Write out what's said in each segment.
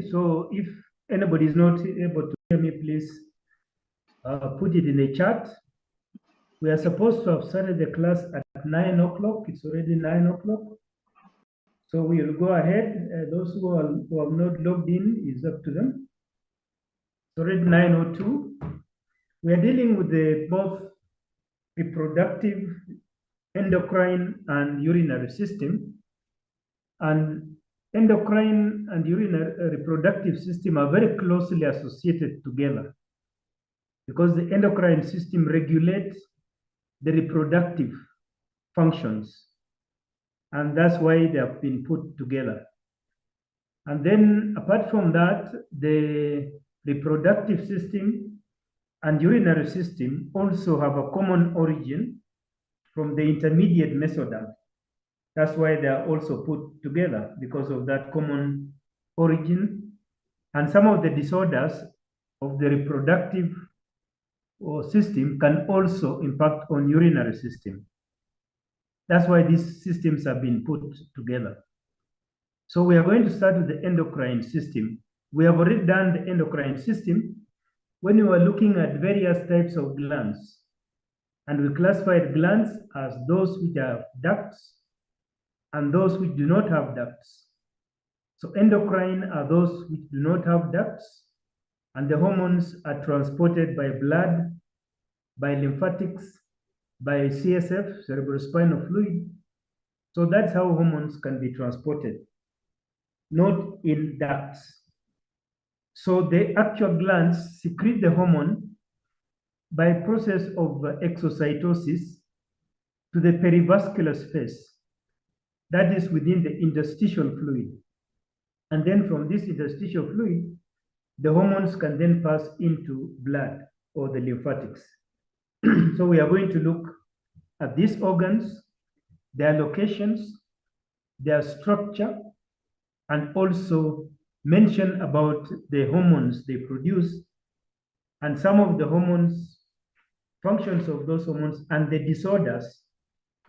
so if anybody is not able to hear me, please put it in the chat. We are supposed to have started the class at 9 o'clock. It's already 9 o'clock. So we will go ahead. Those who have not logged in, is up to them. It's already 9:02. We are dealing with the both reproductive, endocrine, and urinary system. And endocrine and urinary reproductive system are very closely associated together because the endocrine system regulates the reproductive functions. And that's why they have been put together. And then apart from that, the reproductive system and urinary system also have a common origin from the intermediate mesoderm. That's why they are also put together because of that common origin. And some of the disorders of the reproductive system can also impact on urinary system. That's why these systems have been put together. So we are going to start with the endocrine system. We have already done the endocrine system when we were looking at various types of glands. And we classified glands as those which have ducts and those which do not have ducts. So endocrine are those which do not have ducts, and the hormones are transported by blood, by lymphatics, by CSF, cerebrospinal fluid. So that's how hormones can be transported, not in ducts. So the actual glands secrete the hormone by process of exocytosis to the perivascular space, that is within the interstitial fluid. And then from this interstitial fluid, the hormones can then pass into blood or the lymphatics. So we are going to look at these organs, their locations, their structure, and also mention about the hormones they produce and some of the hormones, functions of those hormones, and the disorders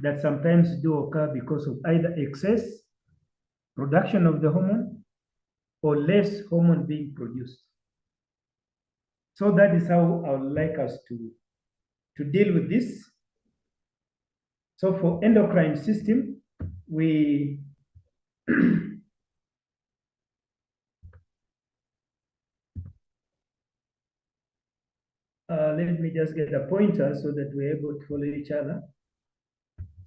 that sometimes do occur because of either excess production of the hormone or less hormone being produced. So that is how I would like us to deal with this. So for endocrine system, we let me just get a pointer so that we're able to follow each other.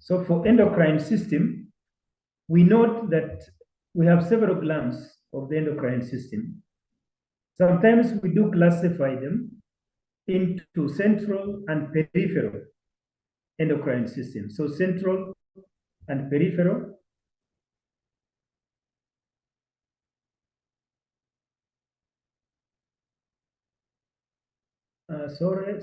So for endocrine system, we note that we have several glands of the endocrine system. Sometimes we do classify them into central and peripheral endocrine system. So central and peripheral. Sorry.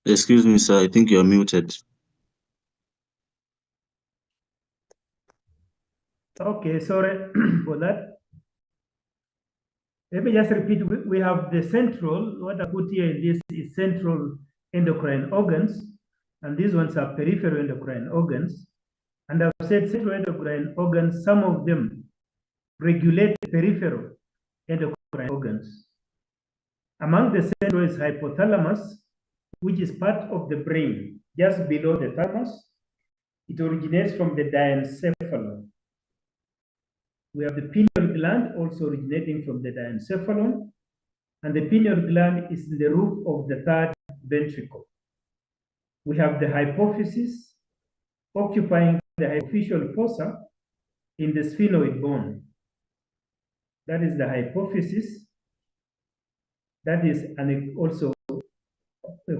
Excuse me, sir. I think you're muted. Okay, sorry for that. Let me just repeat. We have the central, what I put here in this is central endocrine organs, and these ones are peripheral endocrine organs. And I've said central endocrine organs, some of them regulate peripheral endocrine organs. Among the central is hypothalamus, which is part of the brain, just below the thalamus. It originates from the diencephalon. We have the pineal gland also originating from the diencephalon, and the pineal gland is in the roof of the third ventricle. We have the hypophysis occupying the hypophyseal fossa in the sphenoid bone. That is the hypophysis. That is also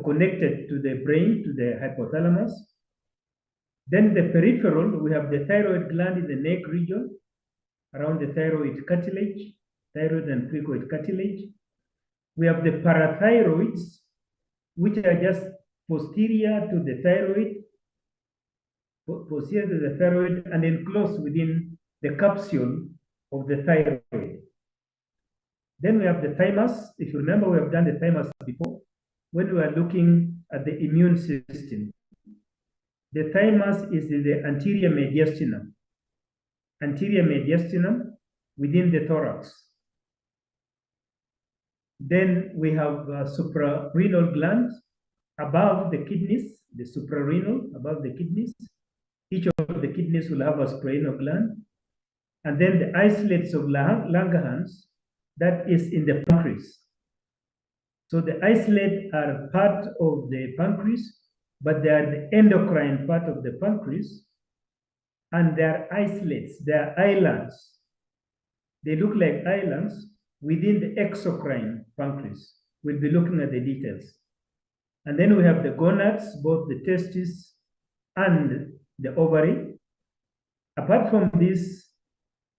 connected to the brain, to the hypothalamus. Then the peripheral, we have the thyroid gland in the neck region, around the thyroid cartilage, thyroid and cricoid cartilage. We have the parathyroids, which are just posterior to the thyroid, and enclosed within the capsule of the thyroid. Then we have the thymus. If you remember, we have done the thymus before when we were looking at the immune system. The thymus is in the anterior mediastinum within the thorax. Then we have suprarenal glands above the kidneys, the suprarenal above the kidneys. Each of the kidneys will have a suprarenal gland. And then the islets of Langerhans, that is in the pancreas. So the islets are part of the pancreas, but they are the endocrine part of the pancreas. And they are islets, they are islands. They look like islands within the exocrine pancreas. We'll be looking at the details. And then we have the gonads, both the testes and the ovary. Apart from this,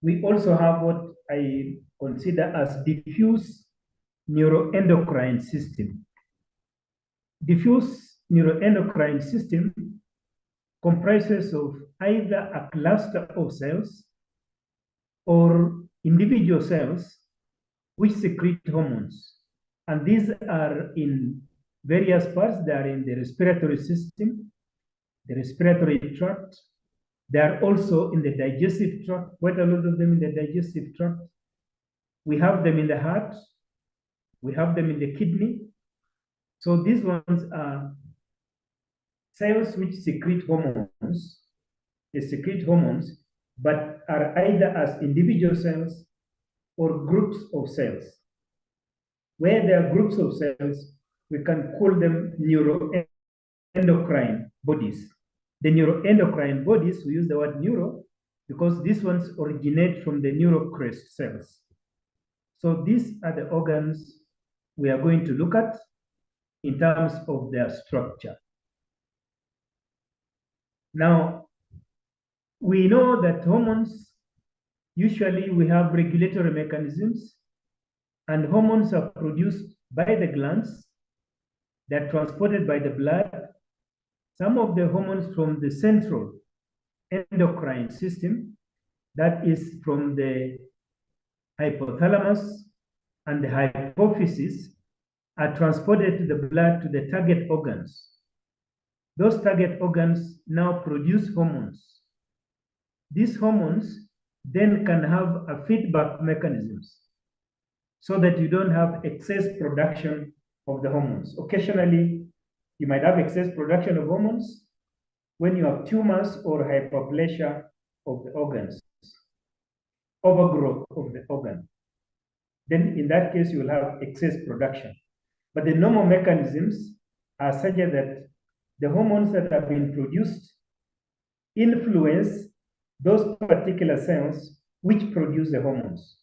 we also have what I consider as diffuse neuroendocrine system. Diffuse neuroendocrine system comprises of either a cluster of cells or individual cells which secrete hormones. And these are in various parts. They are in the respiratory system, the respiratory tract. They are also in the digestive tract, quite a lot of them in the digestive tract. We have them in the heart. We have them in the kidney. So these ones are cells which secrete hormones. They secrete hormones, but are either as individual cells or groups of cells. Where there are groups of cells, we can call them neuroendocrine bodies. The neuroendocrine bodies, we use the word neuro because these ones originate from the neurocrest cells. So these are the organs we are going to look at in terms of their structure. Now, we know that hormones, usually we have regulatory mechanisms, and hormones are produced by the glands. They're transported by the blood. Some of the hormones from the central endocrine system, that is from the hypothalamus and the hypophysis, are transported to the blood to the target organs. Those target organs now produce hormones. These hormones then can have a feedback mechanisms so that you don't have excess production of the hormones. Occasionally, you might have excess production of hormones when you have tumors or hyperplasia of the organs, overgrowth of the organ. Then in that case, you will have excess production. But the normal mechanisms are such that the hormones that have been produced influence those particular cells which produce the hormones.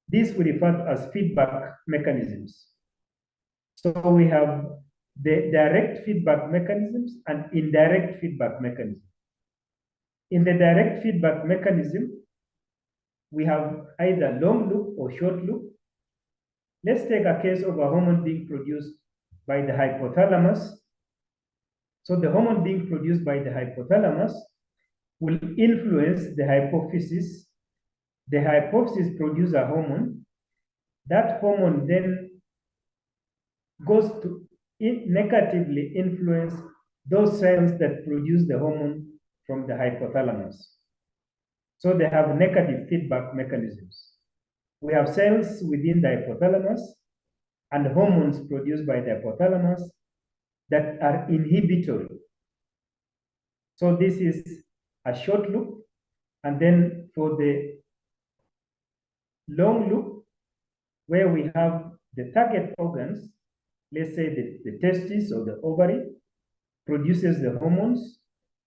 These we refer to as feedback mechanisms. So we have the direct feedback mechanisms and indirect feedback mechanisms. In the direct feedback mechanism, we have either long loop or short loop. Let's take a case of a hormone being produced by the hypothalamus So the hormone being produced by the hypothalamus will influence the hypophysis. The hypophysis produces a hormone. That hormone then goes to negatively influence those cells that produce the hormone from the hypothalamus. So they have negative feedback mechanisms. We have cells within the hypothalamus and hormones produced by the hypothalamus that are inhibitory. So this is a short loop. And then for the long loop, where we have the target organs, let's say the testis or the ovary, produces the hormones,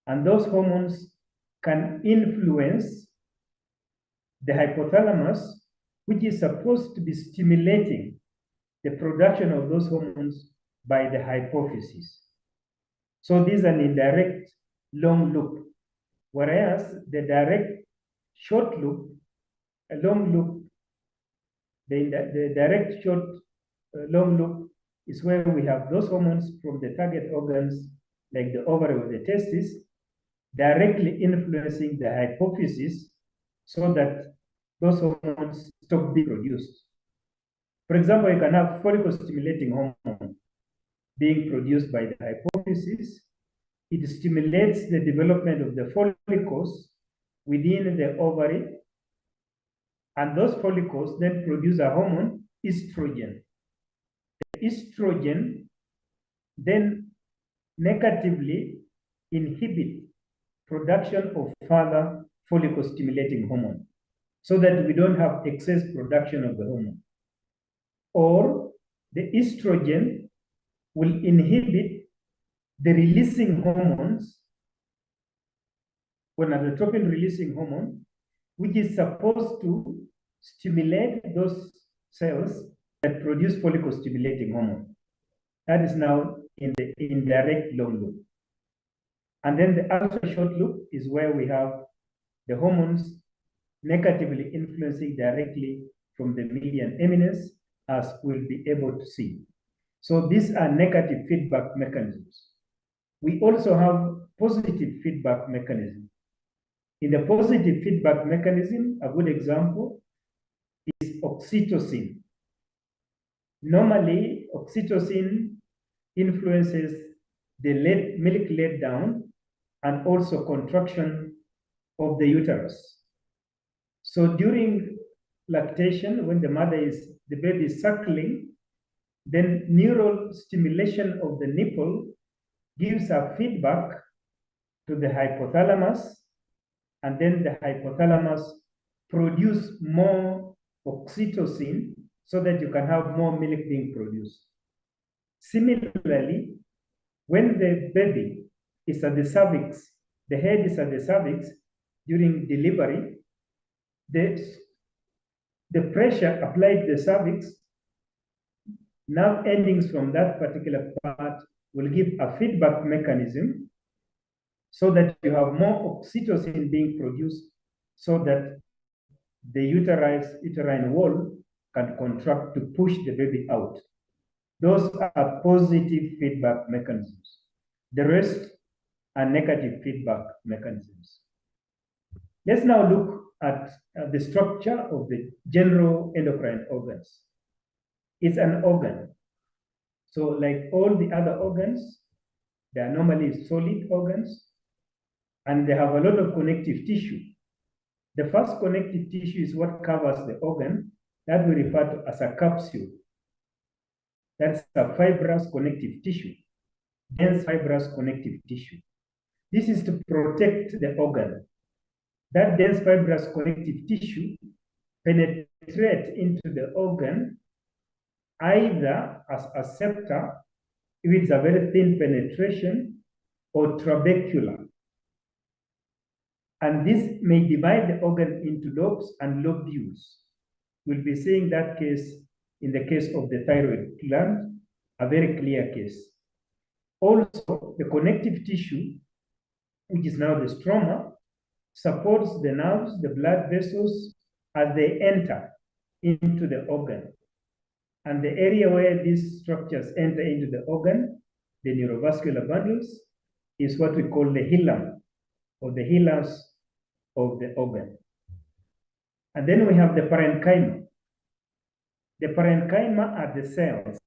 and those hormones can influence the hypothalamus, which is supposed to be stimulating the production of those hormones by the hypophysis. So this is an indirect long loop, whereas the direct short loop, a long loop, the direct short long loop is where we have those hormones from the target organs, like the ovary or the testis, directly influencing the hypophysis so that those hormones stop being produced. For example, you can have follicle-stimulating hormone being produced by the hypophysis. It stimulates the development of the follicles within the ovary, and those follicles then produce a hormone, estrogen. The estrogen then negatively inhibit production of further follicle-stimulating hormone so that we don't have excess production of the hormone. Or the estrogen will inhibit the releasing hormones, gonadotropin releasing hormone, which is supposed to stimulate those cells that produce follicle-stimulating hormone. That is now in the indirect long loop. And then the ultra short loop is where we have the hormones negatively influencing directly from the median eminence, as we'll be able to see. So these are negative feedback mechanisms. We also have positive feedback mechanism. In the positive feedback mechanism, a good example is oxytocin. Normally, oxytocin influences the milk let down and also contraction of the uterus. So during lactation, when the baby is suckling, then neural stimulation of the nipple gives a feedback to the hypothalamus, and then the hypothalamus produces more oxytocin so that you can have more milk being produced. Similarly, when the baby is at the cervix, the head is at the cervix during delivery, the pressure applied to the cervix, nerve endings from that particular part will give a feedback mechanism so that you have more oxytocin being produced so that the uterine wall can contract to push the baby out. Those are positive feedback mechanisms. The rest are negative feedback mechanisms. Let's now look at the structure of the general endocrine organs. It's an organ. So like all the other organs, they are normally solid organs, and they have a lot of connective tissue. The first connective tissue is what covers the organ, that we refer to as a capsule. That's a fibrous connective tissue, dense fibrous connective tissue. This is to protect the organ. That dense fibrous connective tissue penetrates into the organ either as a septa, if it's a very thin penetration, or trabecular. And this may divide the organ into lobes and lobules. We'll be seeing that case in the case of the thyroid gland, a very clear case. Also, the connective tissue, which is now the stroma, supports the nerves, the blood vessels, as they enter into the organ. And the area where these structures enter into the organ, the neurovascular bundles, is what we call the hilum, or the hilus of the organ. And then we have the parenchyma. The parenchyma are the cells.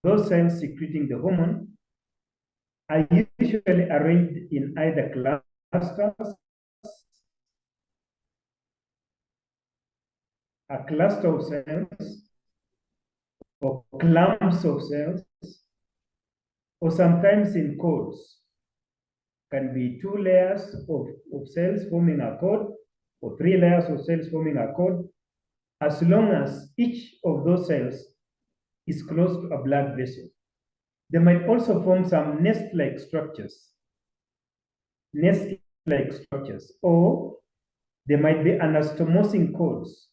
Those cells secreting the hormone are usually arranged in either clusters, a cluster of cells, or clumps of cells, or sometimes in codes. Can be 2 layers of cells forming a cord, or 3 layers of cells forming a cord, as long as each of those cells is close to a blood vessel. They might also form some nest-like structures, or they might be anastomosing cords.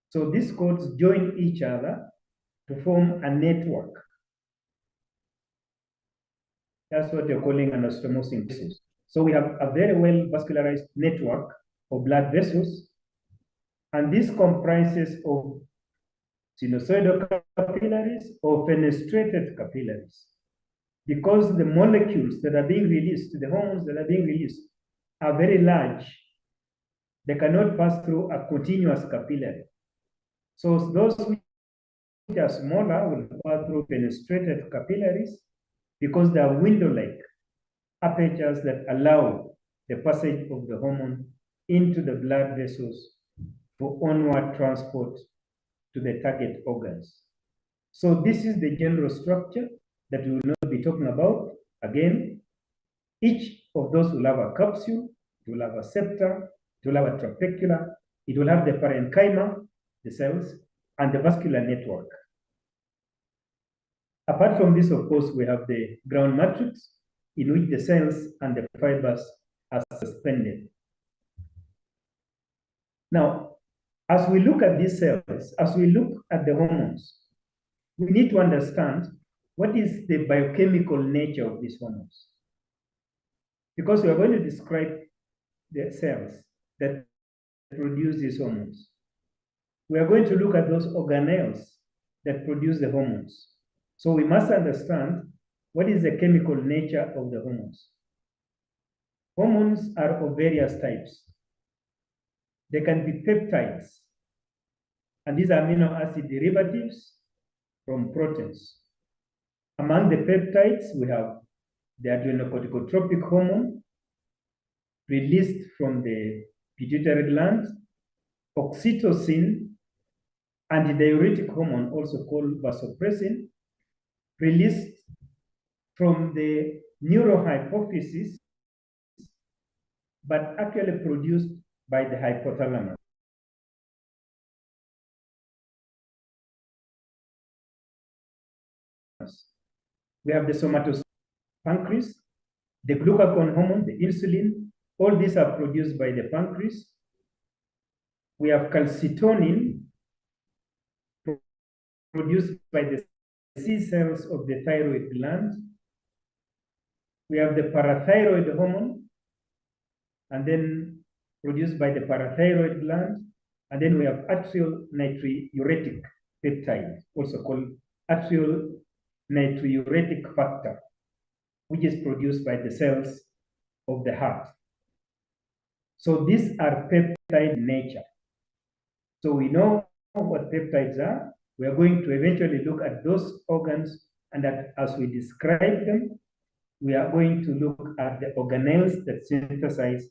So these cords join each other to form a network. That's what they're calling anastomosing vessels. So we have a very well vascularized network of blood vessels, and this comprises of sinusoidal capillaries or fenestrated capillaries. Because the molecules that are being released, the hormones that are being released, are very large, they cannot pass through a continuous capillary. So those which are smaller will pass through fenestrated capillaries because they are window-like apertures that allow the passage of the hormone into the blood vessels for onward transport to the target organs. So this is the general structure that we will not be talking about. Again, each of those will have a capsule, it will have a septa, it will have a trabecula, it will have the parenchyma, the cells, and the vascular network. Apart from this, of course, we have the ground matrix in which the cells and the fibers are suspended. Now, as we look at these cells, as we look at the hormones, we need to understand what is the biochemical nature of these hormones. Because we are going to describe the cells that produce these hormones. We are going to look at those organelles that produce the hormones. So we must understand what is the chemical nature of the hormones. Hormones are of various types. They can be peptides, and these are amino acid derivatives from proteins. Among the peptides, we have the adrenocorticotropic hormone released from the pituitary gland, oxytocin, antidiuretic hormone, also called vasopressin, released from the neurohypophysis, but actually produced by the hypothalamus. We have the somatosensoric pancreas, the glucagon hormone, the insulin, all these are produced by the pancreas. We have calcitonin produced by the C cells of the thyroid gland. We have the parathyroid hormone, and then produced by the parathyroid gland. And then we have atrial natriuretic peptide, also called atrial natriuretic factor, which is produced by the cells of the heart. So these are peptide nature. So we know what peptides are. We are going to eventually look at those organs, and that as we describe them, we are going to look at the organelles that synthesize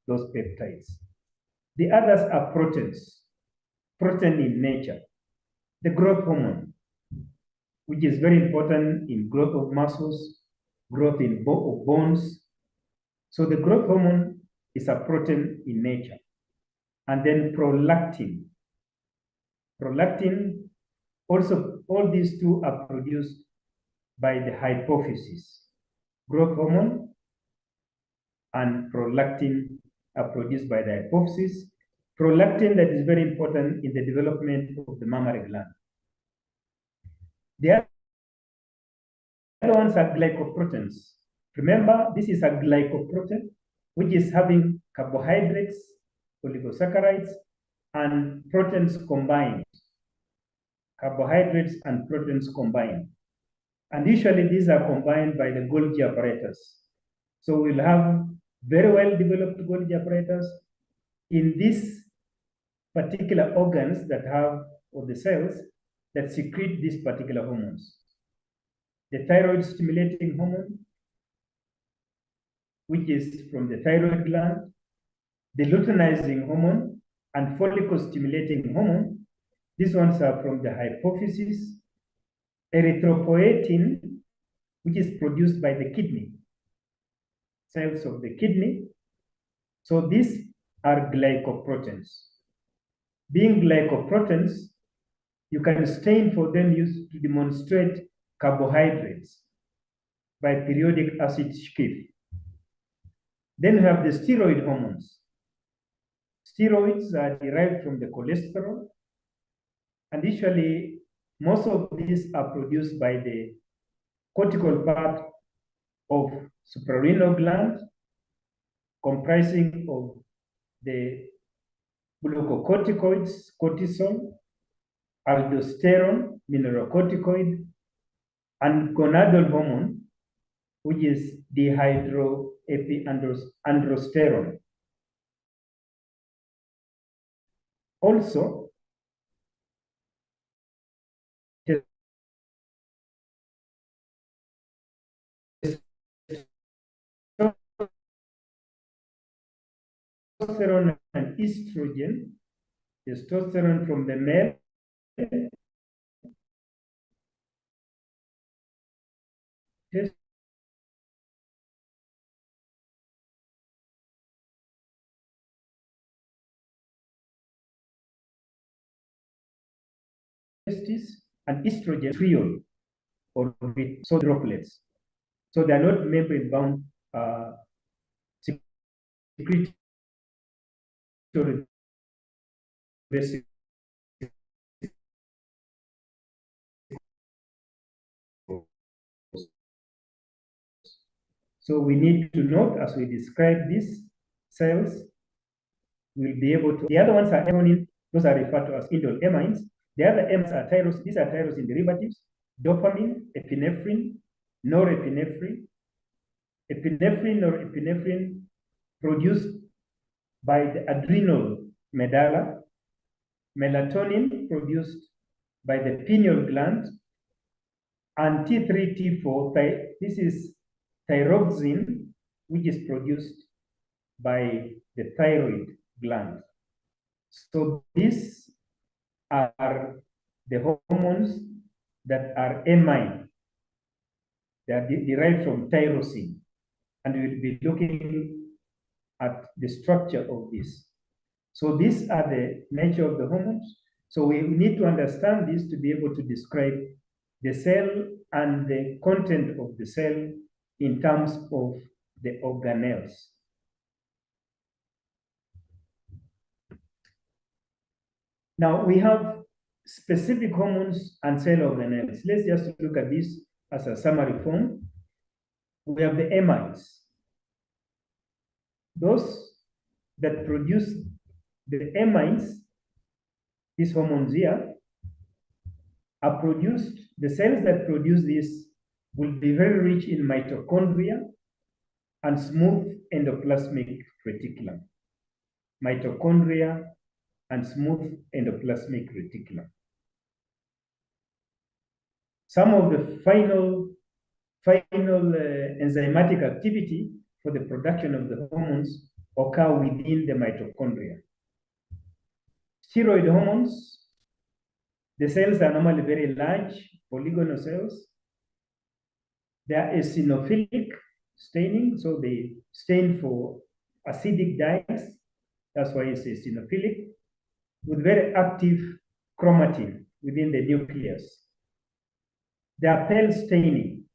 those peptides. The others are proteins, protein in nature. The growth hormone, which is very important in growth of muscles, growth of bones. So the growth hormone is a protein in nature. And then prolactin. Prolactin, also, all these two are produced by the hypophysis. Growth hormone and prolactin are produced by the hypophysis. Prolactin, that is very important in the development of the mammary gland. The other ones are glycoproteins. Remember, this is a glycoprotein, which is having carbohydrates, oligosaccharides, and proteins combined. carbohydrates and proteins combined. And usually these are combined by the Golgi apparatus. So we'll have very well developed Golgi apparatus in these particular organs that have, or the cells that secrete these particular hormones. The thyroid stimulating hormone, which is from the thyroid gland, the luteinizing hormone, and follicle stimulating hormone. These ones are from the hypophysis. Erythropoietin, which is produced by the kidney, cells of the kidney. So these are glycoproteins. Being glycoproteins, you can stain for them used to demonstrate carbohydrates by periodic acid shift. Then we have the steroid hormones. Steroids are derived from the cholesterol, and usually most of these are produced by the cortical part of suprarenal gland, comprising of the glucocorticoids, cortisol, aldosterone, mineralocorticoid, and gonadal hormone, which is dihydroepiandrosterone. Also, testosterone and estrogen, testosterone from the male, testis, and estrogen triol, or so droplets. So they are not membrane bound secretory vesicles. So we need to note as we describe these cells, we'll be able to. The other ones are amines, those are referred to as indole amines. The other amines are tyrosine, these are tyrosine derivatives, dopamine, epinephrine, norepinephrine. Epinephrine or epinephrine produced by the adrenal medulla, melatonin produced by the pineal gland, and T3, T4, this is thyroxine, which is produced by the thyroid gland. So these are the hormones that are amine. They are derived from tyrosine. And we'll be looking at the structure of this. So these are the nature of the hormones. So we need to understand this to be able to describe the cell and the content of the cell in terms of the organelles. Now we have specific hormones and cell organelles. Let's just look at this as a summary form. We have the amines. Those that produce the amines, these hormones here, are produced, the cells that produce this will be very rich in mitochondria and smooth endoplasmic reticulum. Mitochondria and smooth endoplasmic reticulum. Some of the final enzymatic activity for the production of the hormones occur within the mitochondria. Steroid hormones, the cells are normally very large, polygonal cells. They are eosinophilic staining, so they stain for acidic dyes. That's why it's eosinophilic, with very active chromatin within the nucleus. They are pale staining.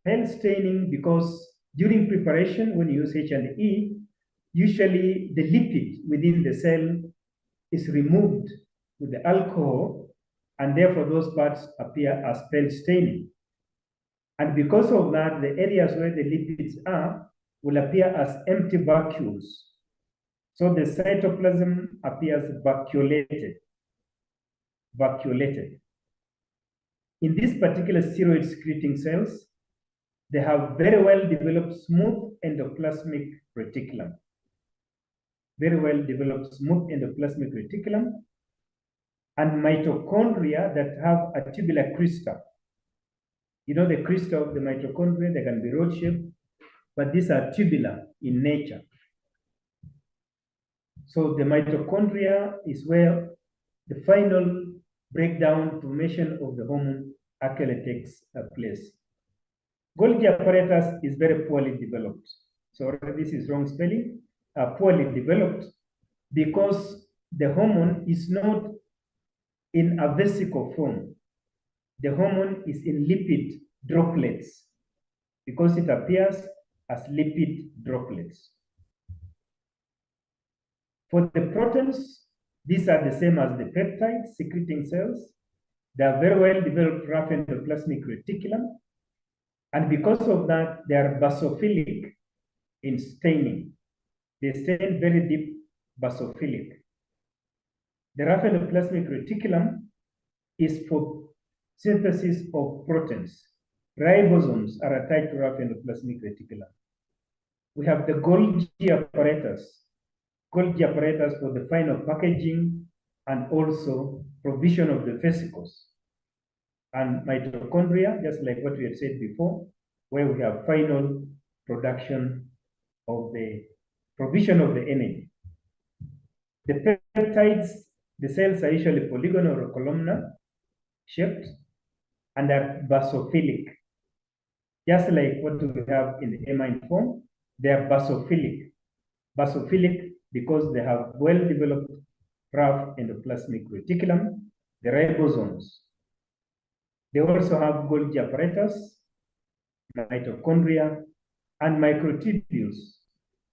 Pale staining because during preparation, when you use H&E, usually the lipid within the cell is removed with the alcohol, and therefore those parts appear as pale staining. And because of that, the areas where the lipids are will appear as empty vacuoles. So the cytoplasm appears vacuolated. vacuolated. In these particular steroid-secreting cells, they have very well developed smooth endoplasmic reticulum. Very well developed smooth endoplasmic reticulum, and mitochondria that have a tubular crystal. You know the crystal of the mitochondria, they can be rod-shaped, but these are tubular in nature. So the mitochondria is where the final breakdown formation of the hormone actually takes place. Golgi apparatus is very poorly developed. So this is wrong spelling, poorly developed, because the hormone is not in a vesicle form. The hormone is in lipid droplets because it appears as lipid droplets. For the proteins, these are the same as the peptides secreting cells. They are very well developed rough endoplasmic reticulum. And because of that, they are basophilic in staining. They stain very deep basophilic. The rough endoplasmic reticulum is for synthesis of proteins. Ribosomes are attached to rough endoplasmic reticulum. We have the Golgi apparatus for the final packaging and also provision of the vesicles. And mitochondria, just like what we had said before, where we have final production of the provision of the energy. The peptides, the cells are usually polygonal or columnar shaped and are basophilic. Just like what we have in the amine form, they are basophilic. Basophilic because they have well-developed rough endoplasmic reticulum, the ribosomes. They also have Golgi apparatus, mitochondria, and microtubules.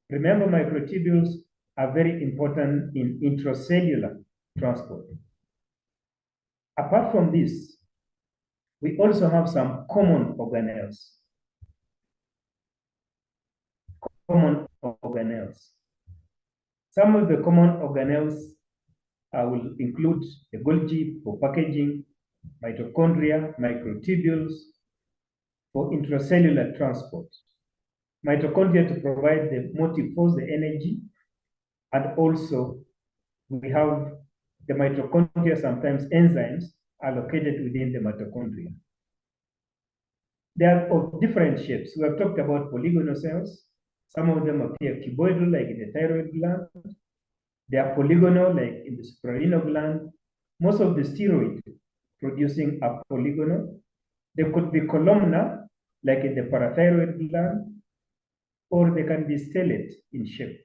Remember, microtubules are very important in intracellular transport. Apart from this, we also have some common organelles. Some of the common organelles will include the Golgi for packaging, mitochondria, microtubules for intracellular transport, mitochondria to provide the motive force, the energy, and also we have the mitochondria, sometimes enzymes are located within the mitochondria. They are of different shapes. We have talked about polygonal cells. Some of them appear cuboidal, like in the thyroid gland. They are polygonal, like in the suprarenal gland. Most of the steroid producing are polygonal. They could be columnar, like in the parathyroid gland, or they can be stellate in shape,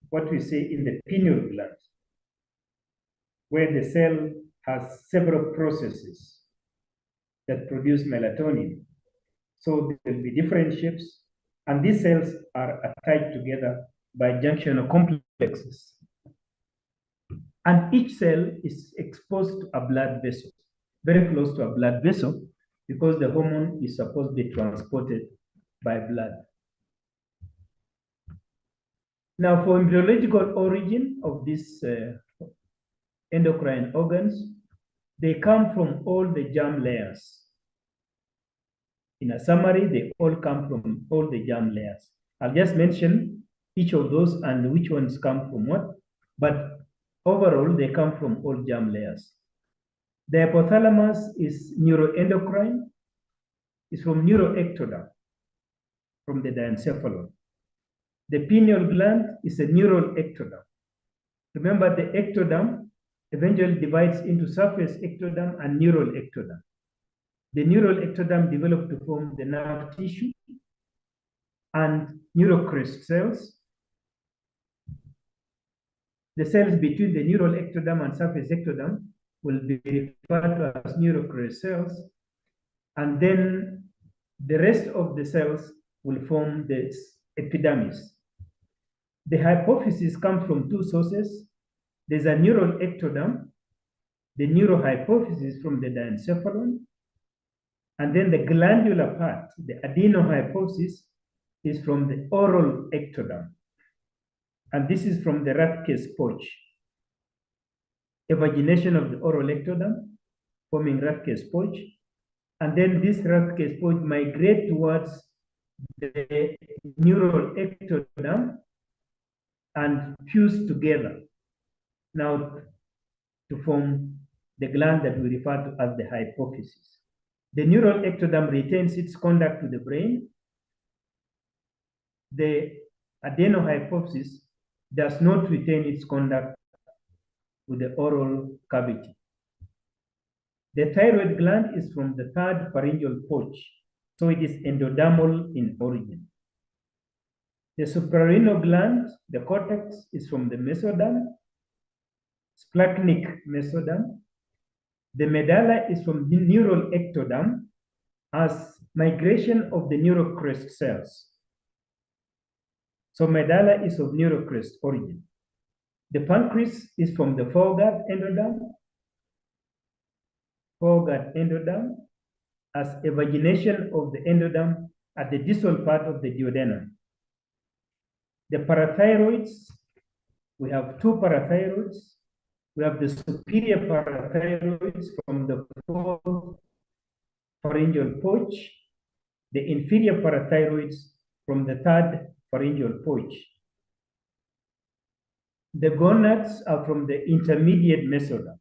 what we say in the pineal gland, where the cell has several processes that produce melatonin. So there will be different shapes, and these cells are attached together by junctional complexes. And each cell is exposed to a blood vessel, very close to a blood vessel, because the hormone is supposed to be transported by blood. Now, for embryological origin of these endocrine organs, they come from all the germ layers. In a summary, they all come from all the germ layers. I'll just mention each of those and which ones come from what, but overall, they come from all germ layers. The hypothalamus is neuroendocrine, is from neuroectoderm, from the diencephalon. The pineal gland is a neural ectoderm. Remember, the ectoderm eventually divides into surface ectoderm and neural ectoderm. The neural ectoderm developed to form the nerve tissue and neurocrest cells. The cells between the neural ectoderm and surface ectoderm will be referred to as neurocrest cells. And then the rest of the cells will form the epidermis. The hypophysis comes from two sources. There's a neural ectoderm, the neurohypophysis from the diencephalon, and then the glandular part, the adenohypophysis, is from the oral ectoderm. And this is from the rat case pouch. evagination of the oral ectoderm, forming Rathke's pouch. And then this Rathke's pouch migrate towards the neural ectoderm and fuse together now to form the gland that we refer to as the hypophysis. The neural ectoderm retains its conduct to the brain. The adenohypophysis does not retain its conduct with the oral cavity. The thyroid gland is from the third pharyngeal pouch, so it is endodermal in origin. The suprarenal gland, the cortex, is from the mesoderm, splanchnic mesoderm. The medulla is from the neural ectoderm as migration of the neurocrest cells. So medulla is of neurocrest origin. The pancreas is from the foreguard endoderm as evagination of the endoderm at the distal part of the duodenum. The parathyroids, we have two parathyroids. We have the superior parathyroids from the fourth pharyngeal pouch, the inferior parathyroids from the third pharyngeal pouch. The gonads are from the intermediate mesoderm,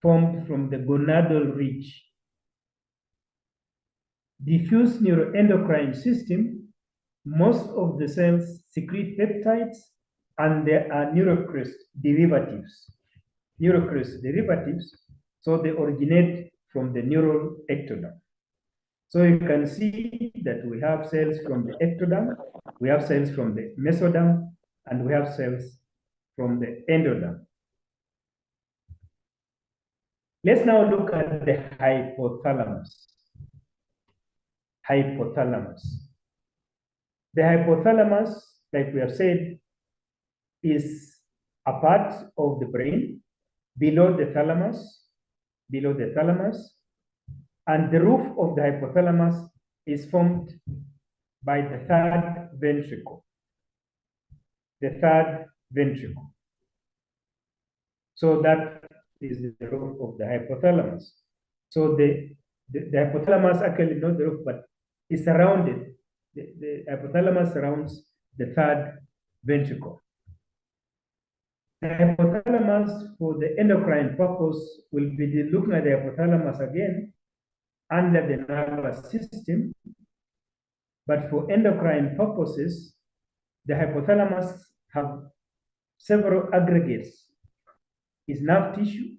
formed from the gonadal ridge. Diffuse neuroendocrine system, most of the cells secrete peptides and there are neurocrest derivatives. So they originate from the neural ectoderm. So you can see that we have cells from the ectoderm, we have cells from the mesoderm, and we have cells from the endoderm. Let's now look at the hypothalamus. The hypothalamus, like we have said, is a part of the brain below the thalamus, and the roof of the hypothalamus is formed by the third ventricle. So that is the roof of the hypothalamus. So the hypothalamus actually not the roof, but is surrounded. The hypothalamus surrounds the third ventricle. The hypothalamus, for the endocrine purpose, will be looking at the hypothalamus again under the nervous system. But for endocrine purposes, the hypothalamus have several aggregates. It's nerve tissue,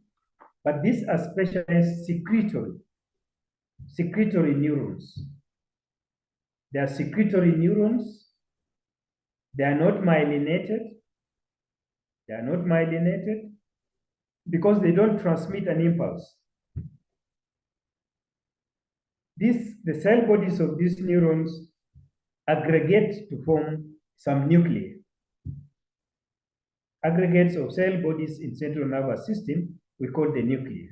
but these are specialized secretory neurons. They are secretory neurons. They are not myelinated. Because they don't transmit an impulse. The cell bodies of these neurons aggregate to form some nuclei. Aggregates of cell bodies in central nervous system, we call the nuclei.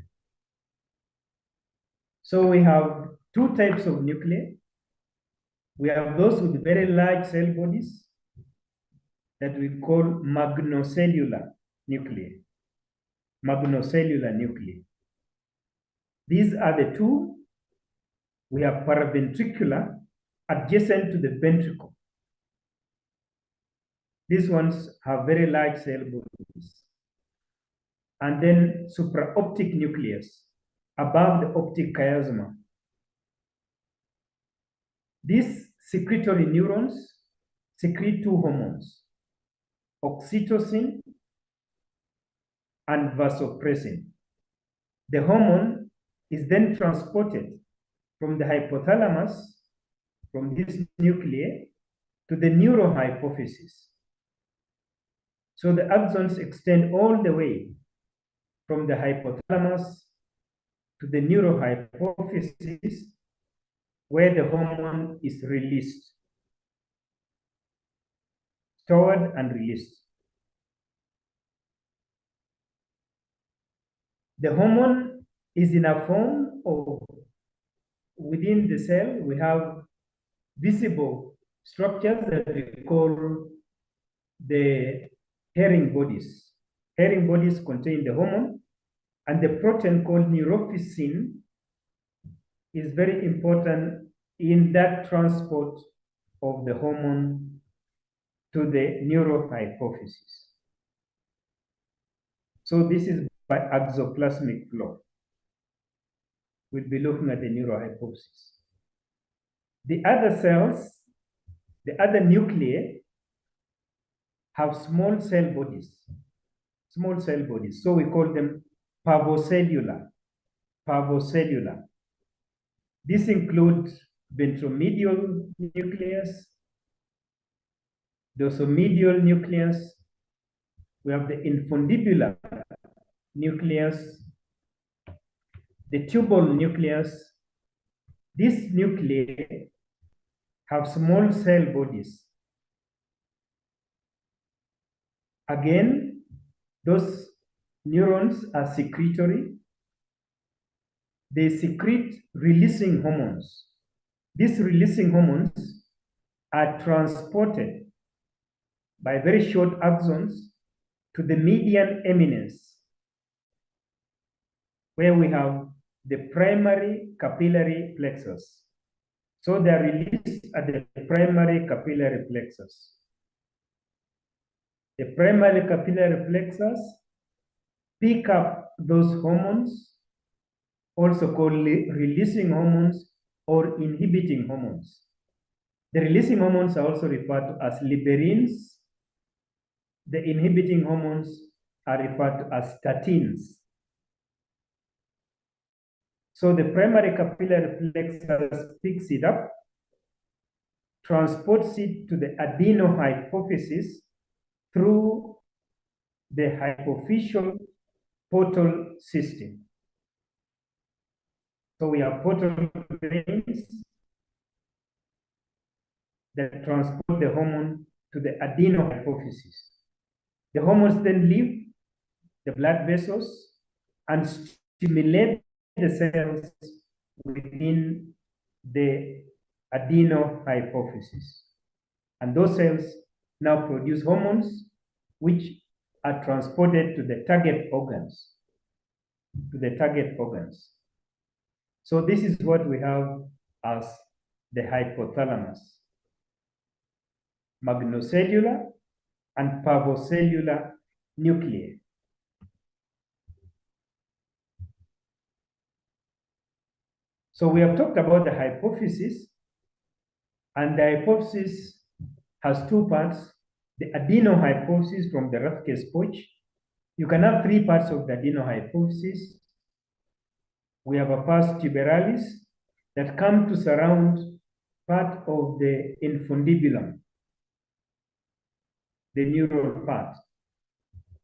So we have two types of nuclei. We have those with very large cell bodies that we call magnocellular nuclei. These are the two. We have paraventricular adjacent to the ventricle. These ones have very large cell bodies. And then supraoptic nucleus above the optic chiasma. These secretory neurons secrete two hormones, oxytocin and vasopressin. The hormone is then transported from the hypothalamus, from this nuclei, to the neurohypophysis. So the axons extend all the way from the hypothalamus to the neurohypophysis, where the hormone is released, stored and released. The hormone is in a form of, within the cell, we have visible structures that we call the herring bodies. Herring bodies contain the hormone, and the protein called neurophysin is very important in that transport of the hormone to the neurohypophysis. So this is by exoplasmic flow. We'll be looking at the neurohypophysis. The other cells, the other nuclei, have small cell bodies. Small cell bodies. So we call them parvocellular. Parvocellular. This includes ventromedial nucleus, dorsomedial nucleus. We have the infundibular nucleus, the tubal nucleus. These nuclei have small cell bodies. Again, those neurons are secretory. They secrete releasing hormones. These releasing hormones are transported by very short axons to the median eminence, where we have the primary capillary plexus. So they are released at the primary capillary plexus. The primary capillary plexus pick up those hormones, also called releasing hormones or inhibiting hormones. The releasing hormones are also referred to as liberins. The inhibiting hormones are referred to as statins. So the primary capillary plexus picks it up, transports it to the adenohypophysis through the hypophyseal portal system. So we have portal veins that transport the hormone to the adenohypophysis. The hormones then leave the blood vessels and stimulate the cells within the adenohypophysis. And those cells now produce hormones which are transported to the target organs. So this is what we have as the hypothalamus. Magnocellular and parvocellular nuclei. So we have talked about the hypophysis, and the hypophysis has two parts. The adenohypophysis from the Rathke's pouch. You can have three parts of the adenohypophysis. We have a pars tuberalis that come to surround part of the infundibulum, the neural part.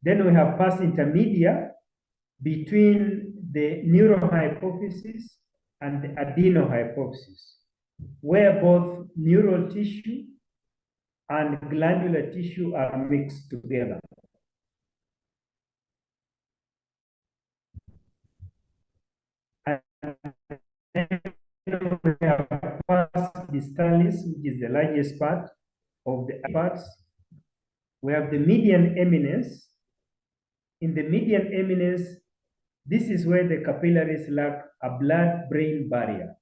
Then we have pars intermedia between the neurohypophysis and the adenohypophysis, where both neural tissue and glandular tissue are mixed together. And then we have pars distalis, which is the largest part of the parts. We have the median eminence. In the median eminence, this is where the capillaries lack a blood-brain barrier.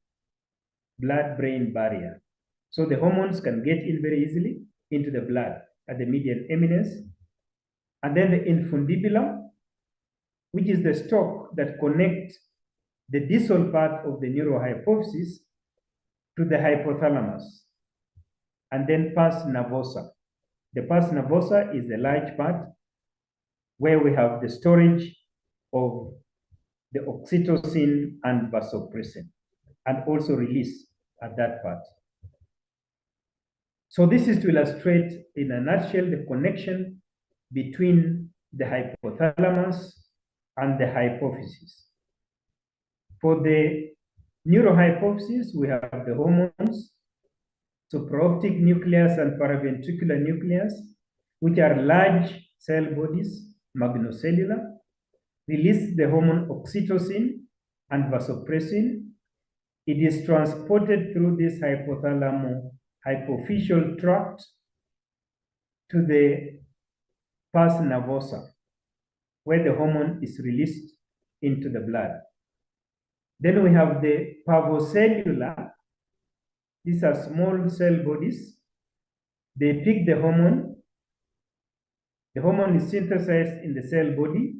Blood-brain barrier. So the hormones can get in very easily into the blood at the median eminence. And then the infundibulum, which is the stalk that connects the distal part of the neurohypophysis to the hypothalamus. And then pars nervosa. The pars nervosa is the large part where we have the storage of the oxytocin and vasopressin, and also release at that part. So this is to illustrate in a nutshell the connection between the hypothalamus and the hypophysis. For the neurohypophysis, we have the hormones, supraoptic nucleus and paraventricular nucleus, which are large cell bodies, magnocellular, release the hormone oxytocin and vasopressin. It is transported through this hypophyseal tract to the pars nervosa, where the hormone is released into the blood. Then we have the parvocellular. These are small cell bodies. They pick the hormone. The hormone is synthesized in the cell body.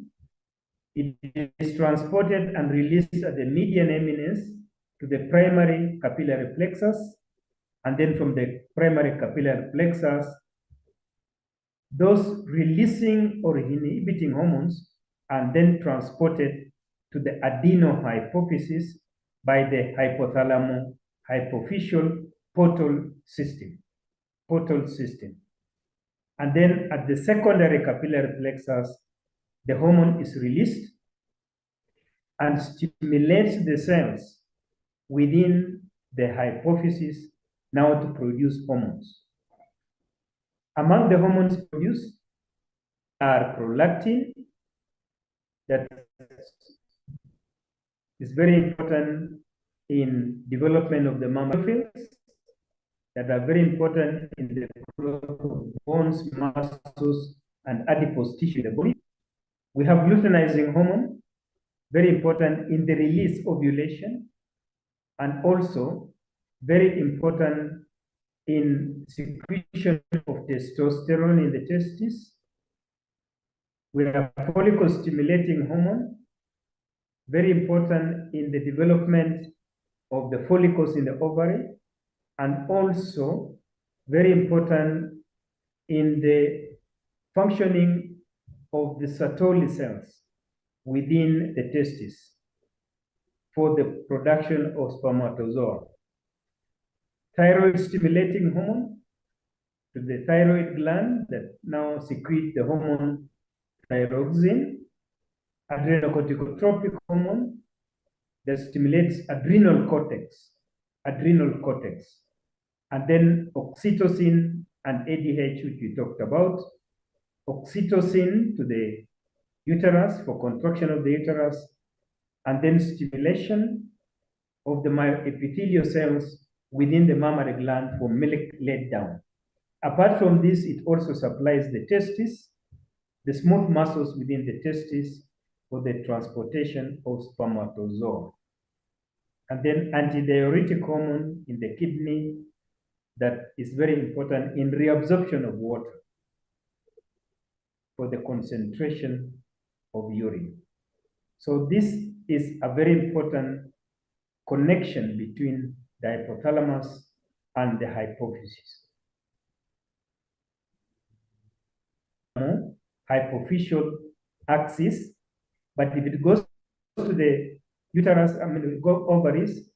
It is transported and released at the median eminence to the primary capillary plexus. And then from the primary capillary plexus, those releasing or inhibiting hormones are then transported to the adenohypophysis by the hypothalamo-hypophyseal portal system. And then at the secondary capillary plexus, the hormone is released and stimulates the cells within the hypophysis now to produce hormones. Among the hormones produced are prolactin, that is very important in development of the mammals, that are very important in the growth of bones, muscles, and adipose tissue in the body. We have luteinizing hormone, very important in the release ovulation, and also very important in secretion of testosterone in the testes. We have follicle stimulating hormone, very important in the development of the follicles in the ovary, and also very important in the functioning of the Sertoli cells within the testes for the production of spermatozoa. Thyroid stimulating hormone to the thyroid gland that now secrete the hormone thyroxine. Adrenocorticotropic hormone that stimulates adrenal cortex. And then oxytocin and ADH, which we talked about. Oxytocin to the uterus for contraction of the uterus, and then stimulation of the epithelial cells within the mammary gland for milk let down. Apart from this, it also supplies the testes, the smooth muscles within the testes for the transportation of spermatozoa. And then antidiuretic hormone in the kidney that is very important in reabsorption of water for the concentration of urine. So this is a very important connection between the hypothalamus and the hypophysis. Hypophyseal axis, but if it goes to the uterus, ovaries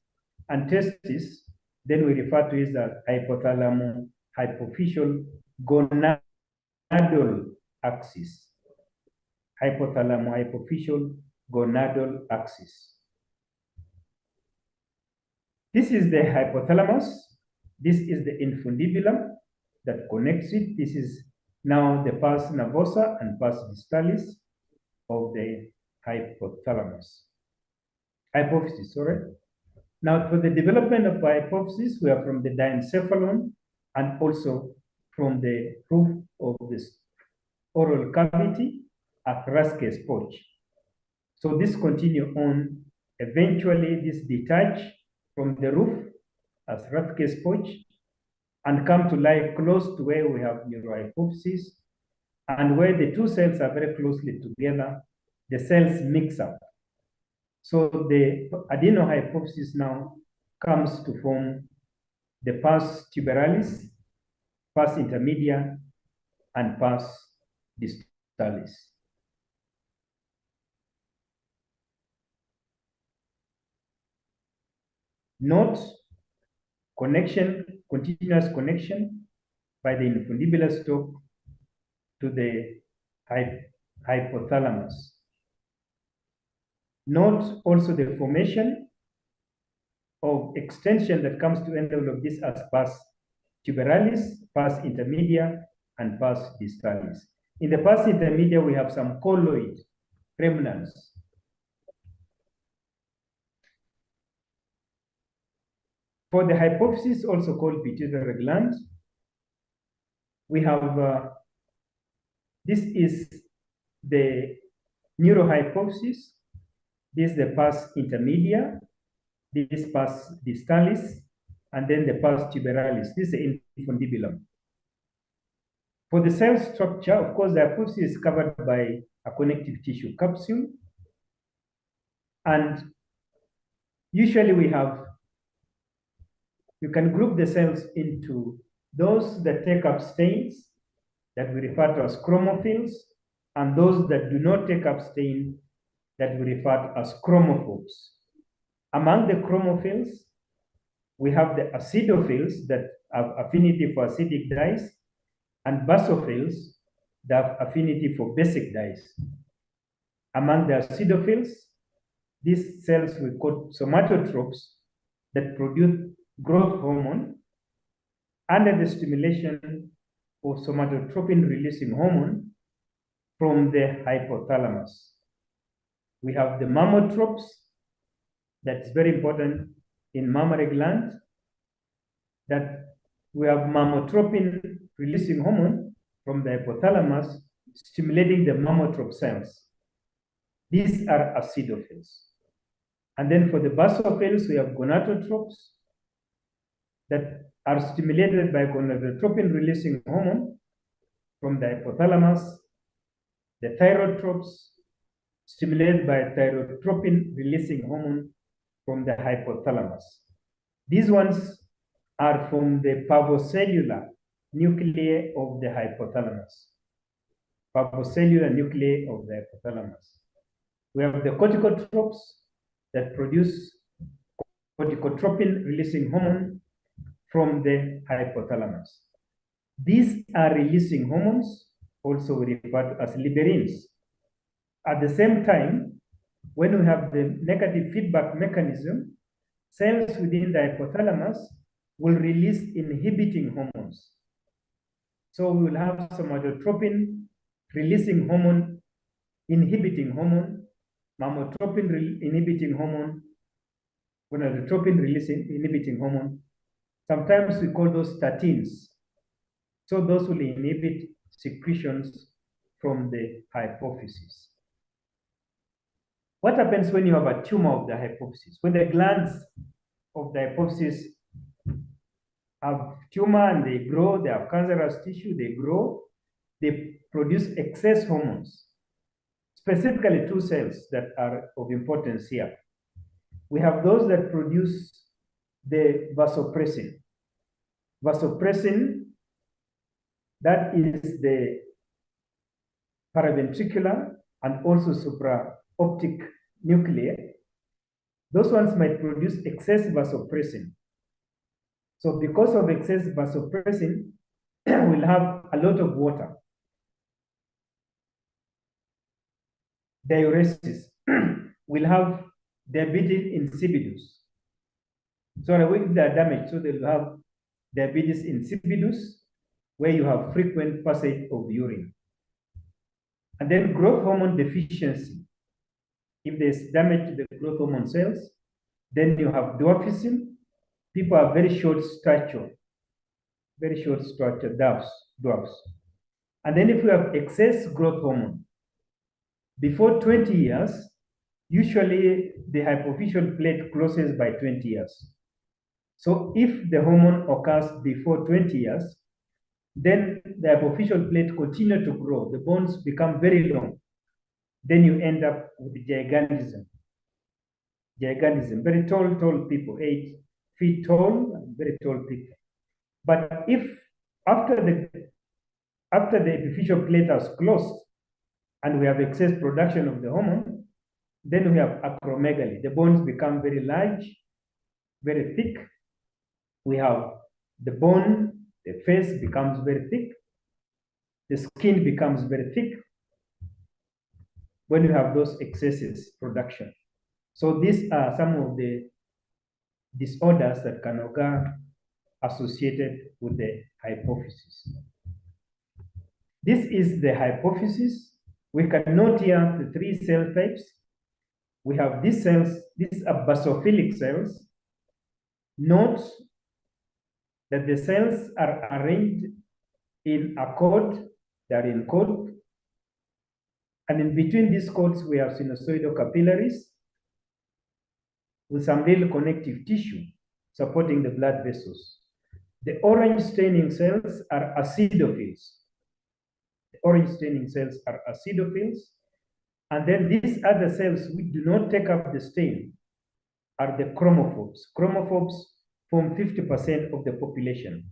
and testes, then we refer to it as hypothalamo-hypophyseal gonadal axis. Hypothalamo-hypophyseal gonadal axis. This is the hypothalamus. This is the infundibulum that connects it. This is now the pars nervosa and pars distalis of the hypophysis, sorry. Now, for the development of hypophysis, we are from the diencephalon and also from the roof of this oral cavity at Raschke's pouch. So this continue on. Eventually, this detach from the roof as Raschke's pouch and come to lie close to where we have neurohypophysis, and where the two cells are very closely together, the cells mix up. So the adenohypophysis now comes to form the pars tuberalis, pars intermedia, and pars distalis. Note connection, continuous connection by the infundibular stalk to the hypothalamus. Note also the formation of extension that comes to end of this as pars tuberalis, pars intermedia, and pars distalis. In the pars intermedia, we have some colloid remnants. For the hypophysis, also called pituitary gland, we have This is the neurohypophysis. This is the pars intermedia. This pars distalis, and then the pars tuberalis. This is the infundibulum. For the cell structure, of course, the hypophysis is covered by a connective tissue capsule. And usually you can group the cells into those that take up stains that we refer to as chromophils, and those that do not take up stain that we refer to as chromophobes. Among the chromophils, we have the acidophils that have affinity for acidic dyes, and basophils that have affinity for basic dyes. Among the acidophils, these cells we call somatotropes that produce growth hormone under the stimulation of somatotropin-releasing hormone from the hypothalamus. We have the mammotropes, that's very important in mammary gland, that we have mammotropin-releasing hormone from the hypothalamus stimulating the mammotrope cells. These are acidophils. And then for the basophils, we have gonadotropes that are stimulated by gonadotropin-releasing hormone from the hypothalamus. The thyrotropes stimulated by thyrotropin-releasing hormone from the hypothalamus. These ones are from the parvocellular nuclei of the hypothalamus. Parvocellular nuclei of the hypothalamus. We have the corticotropes that produce corticotropin-releasing hormone from the hypothalamus. These are releasing hormones, also referred to as liberins. At the same time, when we have the negative feedback mechanism, cells within the hypothalamus will release inhibiting hormones. So we will have somatotropin releasing hormone, inhibiting hormone, mammotropin inhibiting hormone, gonadotropin releasing inhibiting hormone. Sometimes we call those statins. So those will inhibit secretions from the hypophysis. What happens when you have a tumor of the hypophysis? When the glands of the hypophysis have tumor and they grow, they have cancerous tissue, they grow, they produce excess hormones. Specifically, two cells that are of importance here. We have those that produce the vasopressin. Vasopressin, that is the paraventricular and also supraoptic nuclei. Those ones might produce excess vasopressin. So because of excess vasopressin, we'll have a lot of water. Diuresis. We'll have diabetes insipidus. So if they are damaged, so they'll have diabetes insipidus, where you have frequent passage of urine. And then growth hormone deficiency. If there's damage to the growth hormone cells, then you have dwarfism. People are very short stature, dwarfs. And then if we have excess growth hormone, before 20 years, usually the hypophyseal plate closes by 20 years. So if the hormone occurs before 20 years, then the hypophyseal plate continues to grow. The bones become very long. Then you end up with gigantism. Gigantism, very tall people, 8 feet tall, very tall people. But if after the epiphyseal plate has closed and we have excess production of the hormone, then we have acromegaly. The bones become very large, very thick. We have the bone, the face becomes very thick. The skin becomes very thick when you have those excesses production. So these are some of the disorders that can occur associated with the hypophysis. This is the hypophysis. We can note here the 3 cell types. We have these cells, these are basophilic cells. Note that the cells are arranged in a cord, they are in cord, And in between these coats, we have sinusoidal capillaries with some little connective tissue supporting the blood vessels. The orange staining cells are acidophils. The orange staining cells are acidophils. And then these other cells which do not take up the stain are the chromophobes. Chromophobes form 50% of the population.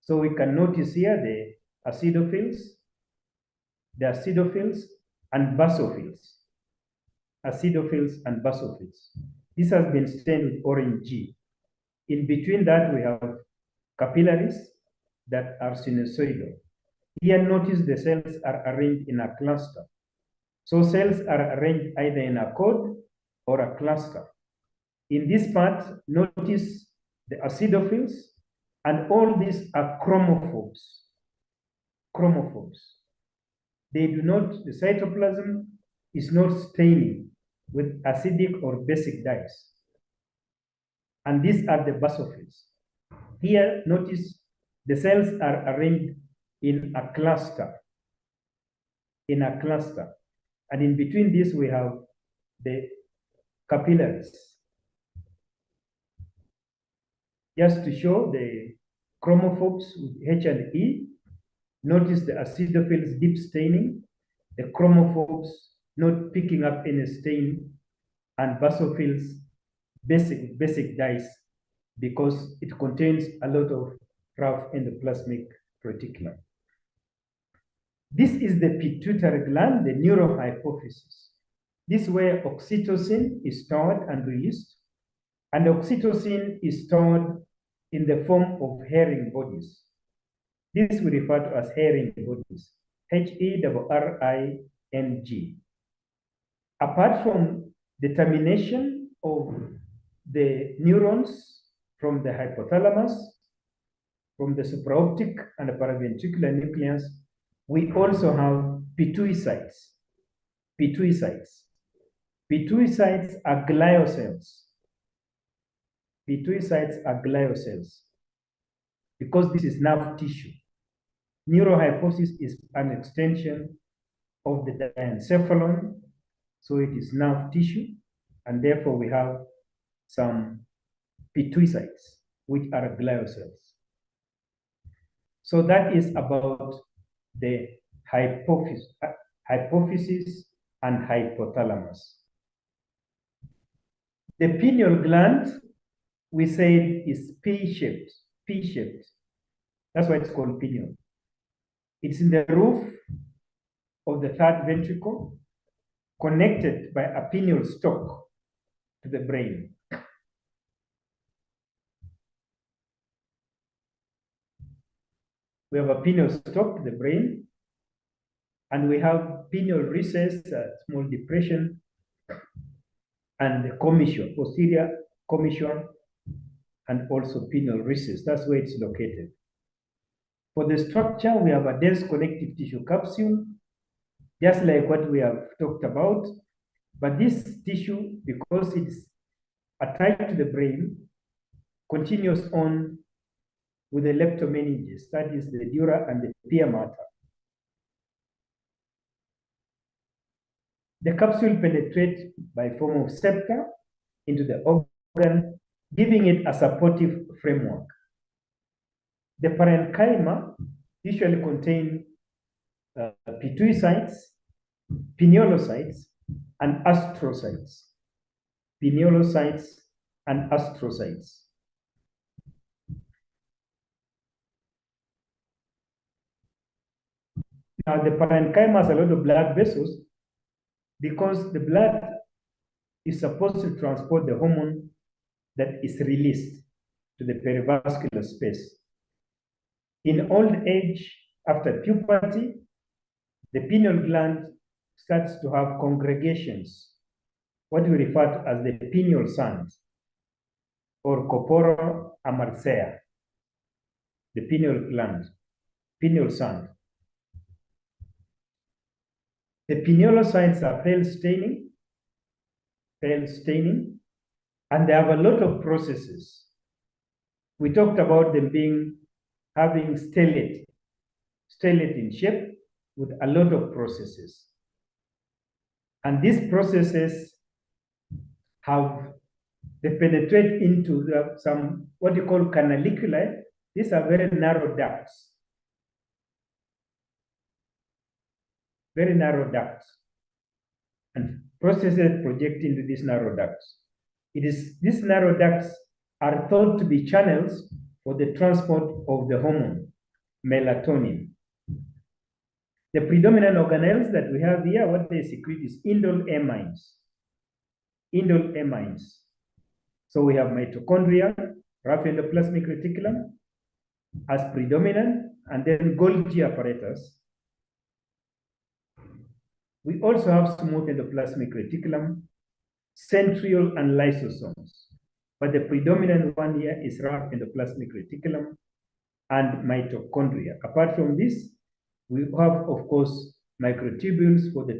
So we can notice here the acidophils and basophils. Acidophils and basophils. This has been stained with orange G. In between that, we have capillaries that are sinusoidal. Here, notice the cells are arranged in a cluster. So cells are arranged either in a cord or a cluster. In this part, notice the acidophils, and all these are chromophobes. Chromophobes. They do not, the cytoplasm is not staining with acidic or basic dyes. And these are the basophils. Here, notice the cells are arranged in a cluster. In a cluster. And in between this, we have the capillaries. Just to show the chromophobes with H and E, notice the acidophils deep staining, the chromophobes not picking up any stain, and basophils basic dyes because it contains a lot of rough endoplasmic reticulum. This is the pituitary gland, the neurohypophysis. This is where oxytocin is stored and released, and oxytocin is stored in the form of herring bodies. This we refer to as herring bodies, H-E-R-R-I-N-G. Apart from the termination of the neurons from the hypothalamus, from the supraoptic and the paraventricular nucleus, we also have pituicytes. Pituicytes. Pituicytes are glial cells. Pituicytes are glial cells because this is nerve tissue. Neurohypophysis is an extension of the diencephalon, so it is nerve tissue, and therefore we have some pituicytes, which are glial cells. So that is about the hypophysis and hypothalamus. The pineal gland, we said, is P-shaped. That's why it's called pineal. It's in the roof of the third ventricle, connected by a pineal stalk to the brain. We have a pineal stalk to the brain, and we have pineal recess, a small depression, and the commission, posterior commission, and also pineal recess. That's where it's located. For the structure, we have a dense connective tissue capsule, just like what we have talked about. But this tissue, because it's attached to the brain, continues on with the leptomeninges, that is the dura and the pia mater. The capsule penetrates by form of septa into the organ, giving it a supportive framework. The parenchyma usually contain pituicytes, pinealocytes, and astrocytes. Pinealocytes and astrocytes. Now, the parenchyma has a lot of blood vessels because the blood is supposed to transport the hormone that is released to the perivascular space. In old age, after puberty, the pineal gland starts to have congregations, what we refer to as the pineal sands, or corpora amarcea, the pineal gland, pineal sand. The pinealocytes are pale staining, and they have a lot of processes. We talked about them having stellate in shape with a lot of processes. And these processes they penetrate into some what you call canaliculi. These are very narrow ducts. Very narrow ducts. And processes project into these narrow ducts. These narrow ducts are thought to be channels for the transport of the hormone, melatonin. The predominant organelles that we have here, what they secrete is indole amines. Indole amines. So we have mitochondria, rough endoplasmic reticulum as predominant, and then Golgi apparatus. We also have smooth endoplasmic reticulum, centriole, and lysosomes. But the predominant one here is rough endoplasmic reticulum and mitochondria. Apart from this, we have, of course, microtubules for the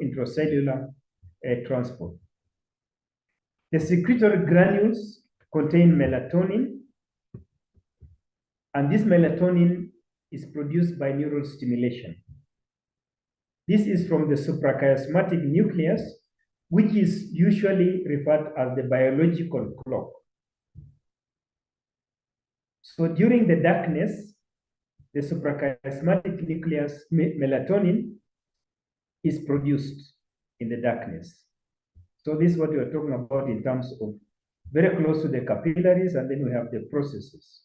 intracellular transport. The secretory granules contain melatonin, and this melatonin is produced by neural stimulation. This is from the suprachiasmatic nucleus, which is usually referred as the biological clock. So during the darkness, the suprachiasmatic nucleus melatonin is produced in the darkness. So this is what we are talking about in terms of very close to the capillaries, and then we have the processes.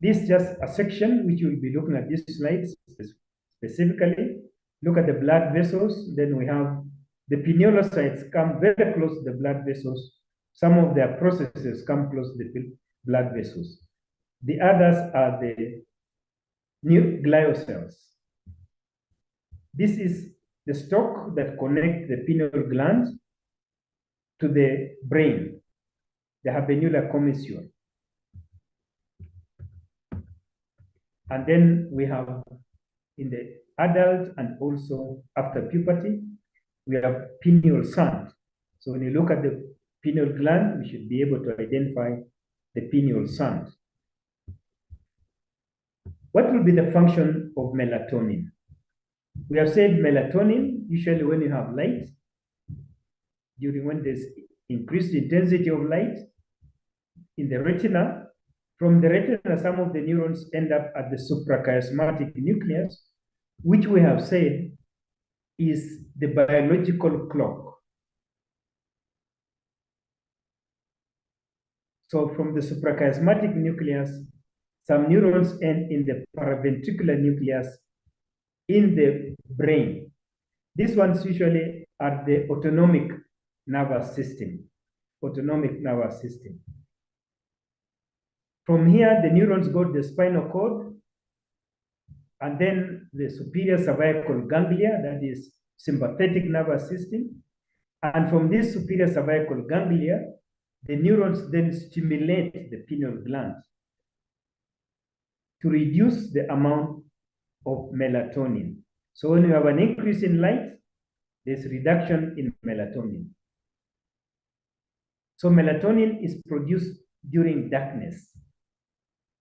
This is just a section which we'll be looking at these slides specifically. Look at the blood vessels. Then we have the pinealocytes come very close to the blood vessels. Some of their processes come close to the blood vessels. The others are the new glial cells. This is the stalk that connects the pineal gland to the brain, the habenular commissure. And then we have in the adult and also after puberty, we have pineal sand. So when you look at the pineal gland, we should be able to identify the pineal sand. What will be the function of melatonin? We have said melatonin, usually when you have light, when there's increased intensity of light in the retina, from the retina, some of the neurons end up at the suprachiasmatic nucleus, which we have said is the biological clock. So from the suprachiasmatic nucleus, some neurons end in the paraventricular nucleus in the brain. These ones usually are the autonomic nervous system. Autonomic nervous system. From here, the neurons go to the spinal cord, and then the superior cervical ganglia, that is sympathetic nervous system. And from this superior cervical ganglia, the neurons then stimulate the pineal gland to reduce the amount of melatonin. So when you have an increase in light, there's reduction in melatonin. So melatonin is produced during darkness.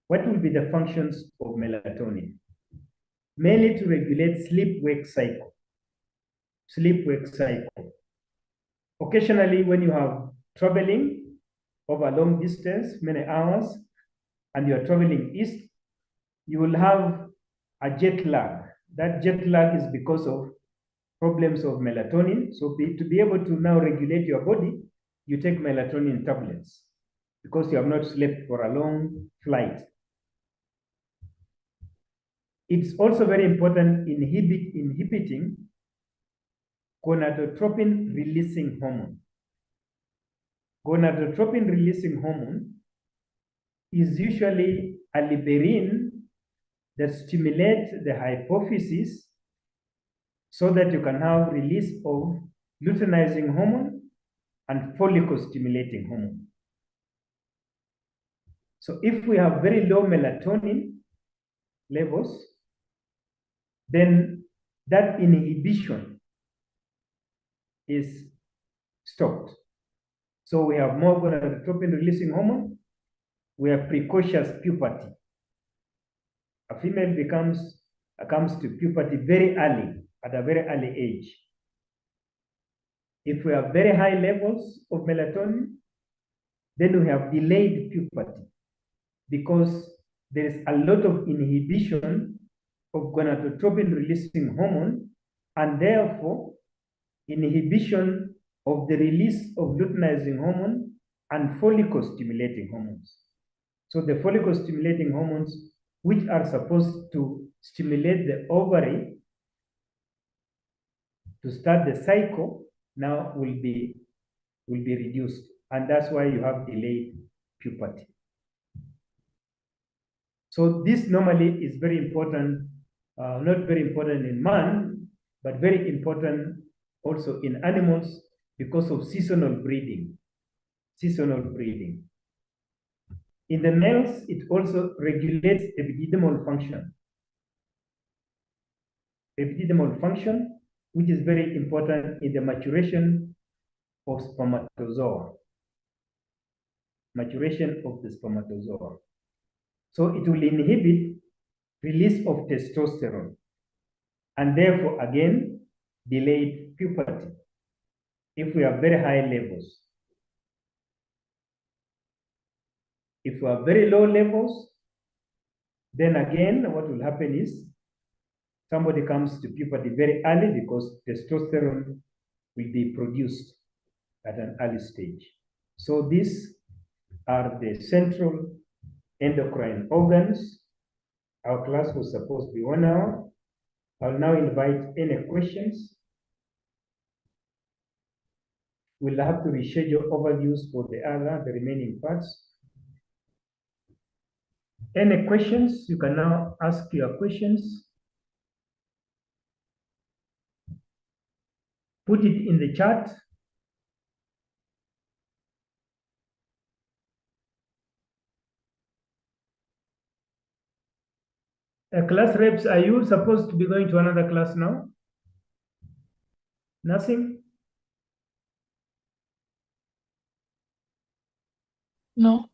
What will be the functions of melatonin? Mainly to regulate sleep-wake cycle. Sleep-wake cycle. Occasionally, when you have traveling over a long distance, many hours, and you're traveling east, you will have a jet lag. That jet lag is because of problems of melatonin. So to be able to now regulate your body, you take melatonin tablets because you have not slept for a long flight. It's also very important in inhibiting gonadotropin releasing hormone. Gonadotropin releasing hormone is usually a liberine that stimulates the hypophysis so that you can have release of luteinizing hormone and follicle stimulating hormone. So if we have very low melatonin levels, then that inhibition is stopped. So we have more gonadotropin releasing hormone. We have precocious puberty. A female comes to puberty very early, at a very early age. If we have very high levels of melatonin, then we have delayed puberty because there is a lot of inhibition of gonadotropin releasing hormone, and therefore inhibition of the release of luteinizing hormone and follicle stimulating hormones. So the follicle stimulating hormones, which are supposed to stimulate the ovary to start the cycle, now will be reduced, and that's why you have delayed puberty. So this normally is very important, not very important in man, but very important also in animals because of seasonal breeding. Seasonal breeding. In the males, it also regulates epididymal function. Epididymal function, which is very important in the maturation of spermatozoa. Maturation of the spermatozoa. So it will inhibit release of testosterone and therefore again delayed puberty if we have very high levels. If we have very low levels, then again what will happen is somebody comes to puberty very early because testosterone will be produced at an early stage. So these are the central endocrine organs. Our class was supposed to be 1 hour. I'll now invite any questions. We'll have to reschedule overviews for the remaining parts. Any questions? You can now ask your questions. Put it in the chat. Class reps, are you supposed to be going to another class now? Nothing? No.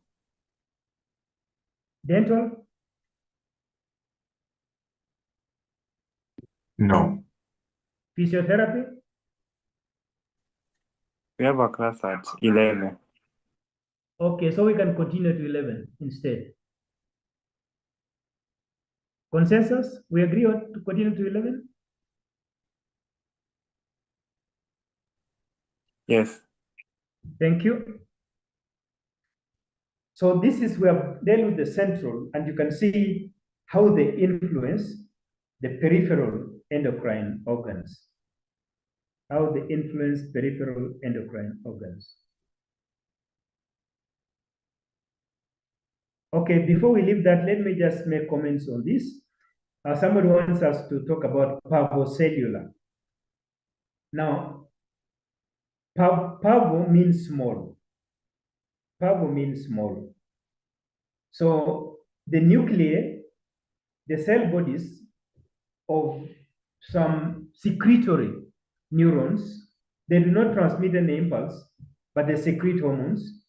Dental? No. Physiotherapy? We have a class at 11. Okay, so we can continue to 11 instead. Consensus? We agree on to continue to 11? Yes. Thank you. So this is where deal with the central, and you can see how they influence the peripheral endocrine organs. How they influence peripheral endocrine organs. Okay, before we leave that, let me just make comments on this. Somebody wants us to talk about parvocellular. Now, parvo means small. Parvo means small. So the nuclei, the cell bodies of some secretory neurons, they do not transmit an impulse, but they secrete hormones,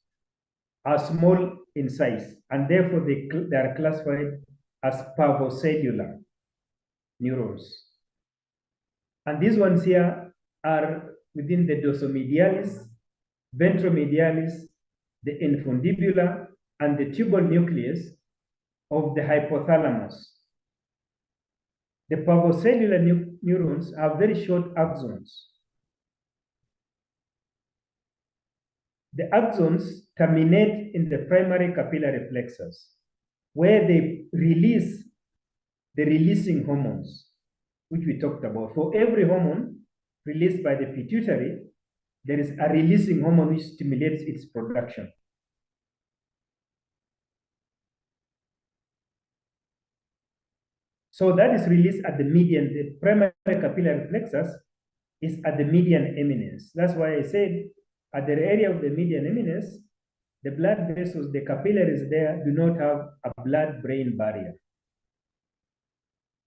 are small in size, and therefore they are classified as parvocellular neurons. And these ones here are within the dorsomedialis, ventromedialis, the infundibular, and the tubal nucleus of the hypothalamus. The parvocellular neurons have very short axons. The axons terminate in the primary capillary plexus, where they release the releasing hormones, which we talked about. For every hormone released by the pituitary, there is a releasing hormone which stimulates its production. So that is released at the median. The primary capillary plexus is at the median eminence. That's why I said at the area of the median eminence, the blood vessels, the capillaries there do not have a blood-brain barrier.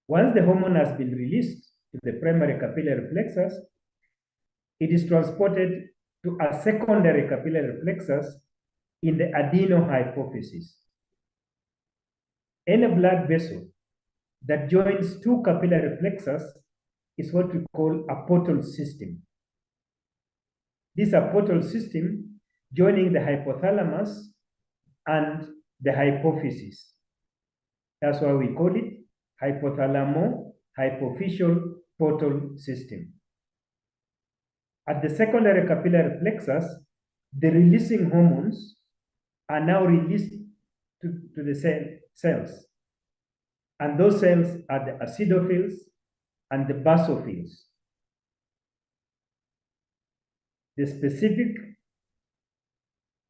Once the hormone has been released to the primary capillary plexus, it is transported to a secondary capillary plexus in the adenohypophysis. Any blood vessel that joins two capillary plexus is what we call a portal system. This is a portal system joining the hypothalamus and the hypophysis. That's why we call it hypothalamo-hypophyseal portal system. At the secondary capillary plexus, the releasing hormones are now released to the cells. And those cells are the acidophils and the basophils. The specific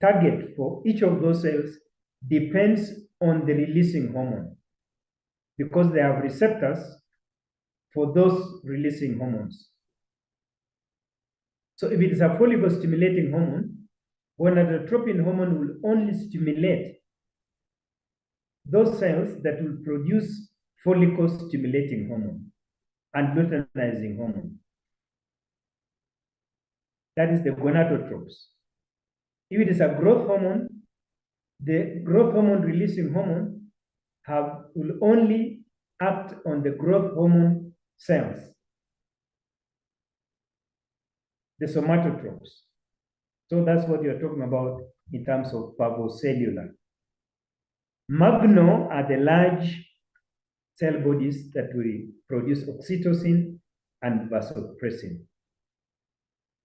target for each of those cells depends on the releasing hormone, because they have receptors for those releasing hormones. So if it is a follicle-stimulating hormone, gonadotropin hormone will only stimulate those cells that will produce follicle-stimulating hormone and luteinizing hormone. That is the gonadotropes. If it is a growth hormone, the growth hormone releasing hormone will only act on the growth hormone cells, the somatotropes. So that's what you're talking about in terms of parvocellular. Magno are the large cell bodies that will produce oxytocin and vasopressin.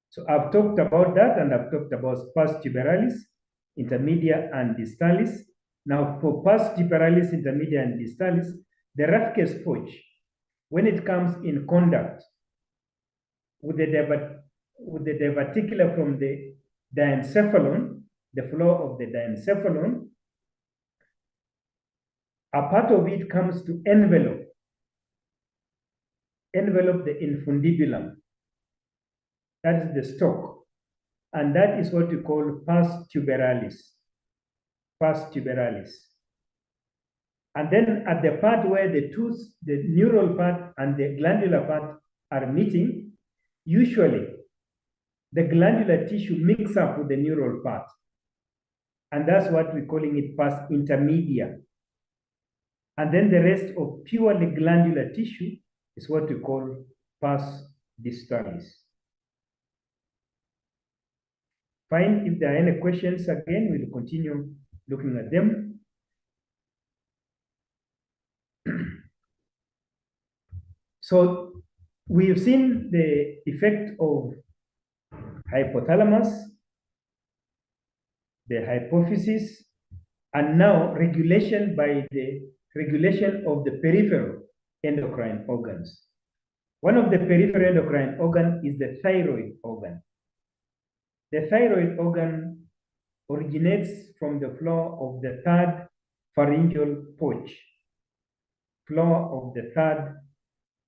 So I've talked about that, and I've talked about pars tuberalis, intermedia, and distalis. Now, for pars tuberalis, intermedia, and distalis, the Rathke's pouch, when it comes in contact with the diverticular from the diencephalon, the floor of the diencephalon, a part of it comes to envelope the infundibulum. That is the stalk. And that is what we call pars tuberalis. Pars tuberalis. And then at the part where the neural part and the glandular part are meeting, usually the glandular tissue mix up with the neural part. And that's what we're calling it pars intermedia. And then the rest of purely glandular tissue is what we call pars distalis. Fine, if there are any questions, again, we'll continue looking at them. So we've seen the effect of hypothalamus, the hypophysis, and now regulation by the regulation of the peripheral endocrine organs. One of the peripheral endocrine organs is the thyroid organ. The thyroid organ originates from the floor of the third pharyngeal pouch. Floor of the third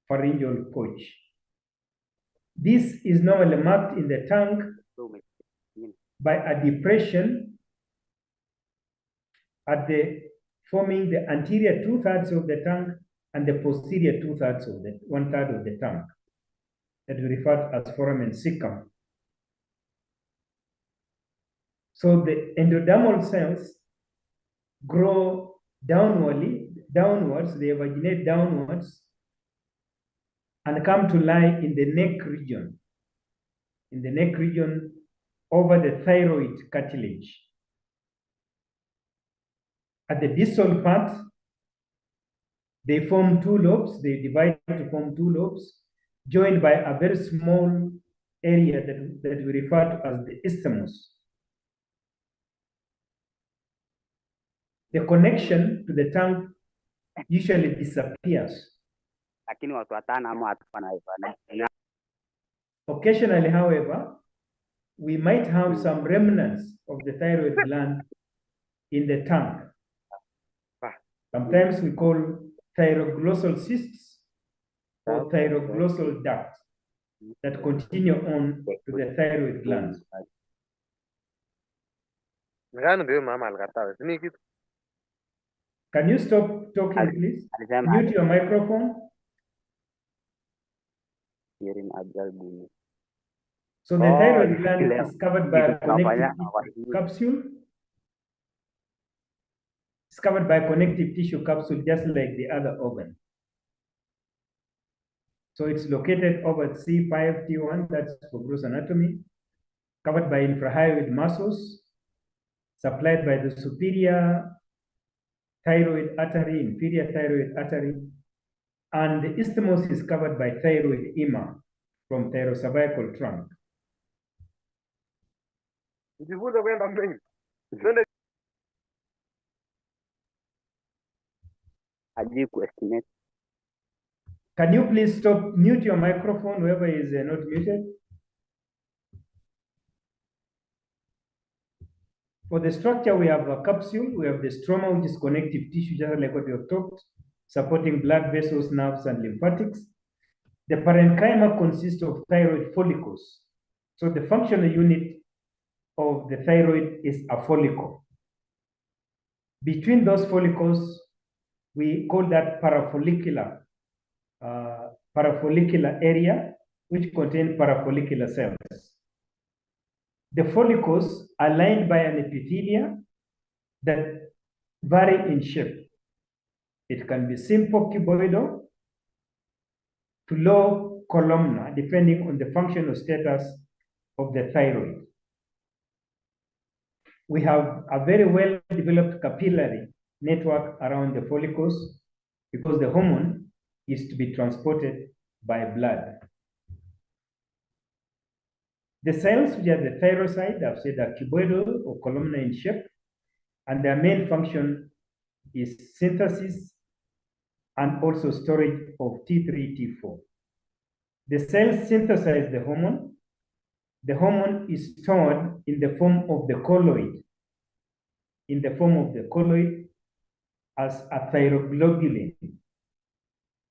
pharyngeal pouch. This is normally marked in the tongue by a depression at forming the anterior 2/3 of the tongue and the posterior 2/3 of the 1/3 of the tongue, that we refer to as foramen cecum. So the endodermal cells grow downwards, they vaginate downwards and come to lie in the neck region. In the neck region over the thyroid cartilage. At the distal part, they form two lobes, they divide to form two lobes, joined by a very small area that we refer to as the isthmus. The connection to the tongue usually disappears. Occasionally, however, we might have some remnants of the thyroid gland in the tongue. Sometimes we call thyroglossal cysts or thyroglossal duct that continue on to the thyroid gland. Can you stop talking, please? Mute your microphone. So the thyroid gland is covered by a connective tissue capsule. It's covered by a connective tissue capsule, just like the other organ. So it's located over C5T1, that's for gross anatomy, covered by infrahyoid muscles, supplied by the superior thyroid artery, inferior thyroid artery, and the isthmus is covered by thyroid ema from thyrocervical trunk. Can you please stop, mute your microphone, whoever is not muted? For the structure, we have a capsule, we have the stroma, which is connective tissue, just like what we have talked, supporting blood vessels, nerves, and lymphatics. The parenchyma consists of thyroid follicles. So the functional unit of the thyroid is a follicle. Between those follicles, we call that parafollicular area, which contain parafollicular cells. The follicles are lined by an epithelia that vary in shape. It can be simple cuboidal to low columnar, depending on the functional status of the thyroid. We have a very well-developed capillary network around the follicles because the hormone is to be transported by blood. The cells, which are the thyrocyte, I've said are cuboidal or columnar in shape, and their main function is synthesis and also storage of T3, T4. The cells synthesize the hormone. The hormone is stored in the form of the colloid, as a thyroglobulin.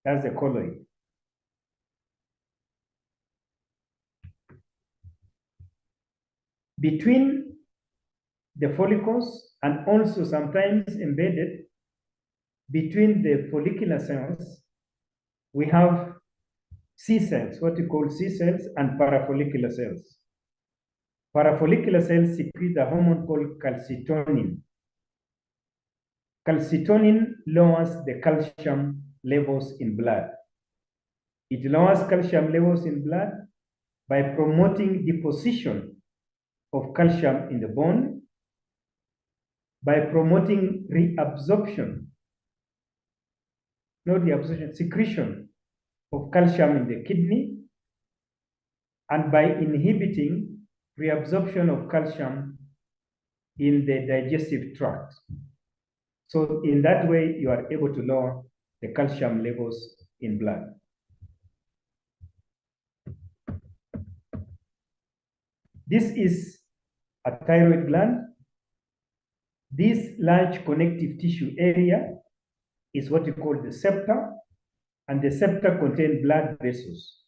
That's the colloid. Between the follicles and also sometimes embedded between the follicular cells, we have C cells, what we call C cells, and parafollicular cells. Parafollicular cells secrete a hormone called calcitonin. Calcitonin lowers the calcium levels in blood. It lowers calcium levels in blood by promoting deposition of calcium in the bone, by promoting reabsorption, not reabsorption, secretion of calcium in the kidney, and by inhibiting reabsorption of calcium in the digestive tract. So in that way, you are able to lower the calcium levels in blood. This is a thyroid gland. This large connective tissue area is what we call the septa, and the septa contain blood vessels.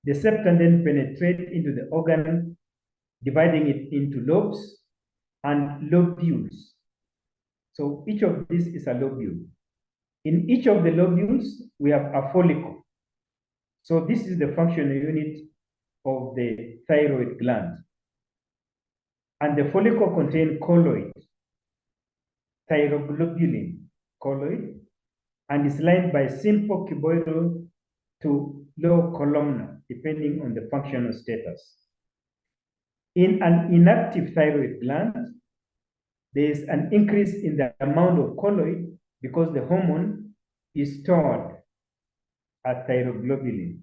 The septa then penetrate into the organ, dividing it into lobes and lobules. So each of these is a lobule. In each of the lobules, we have a follicle. So this is the functional unit of the thyroid gland. And the follicle contains colloid, thyroglobulin, colloid, and is lined by simple cuboidal to low columnar, depending on the functional status. In an inactive thyroid gland, there is an increase in the amount of colloid because the hormone is stored at thyroglobulin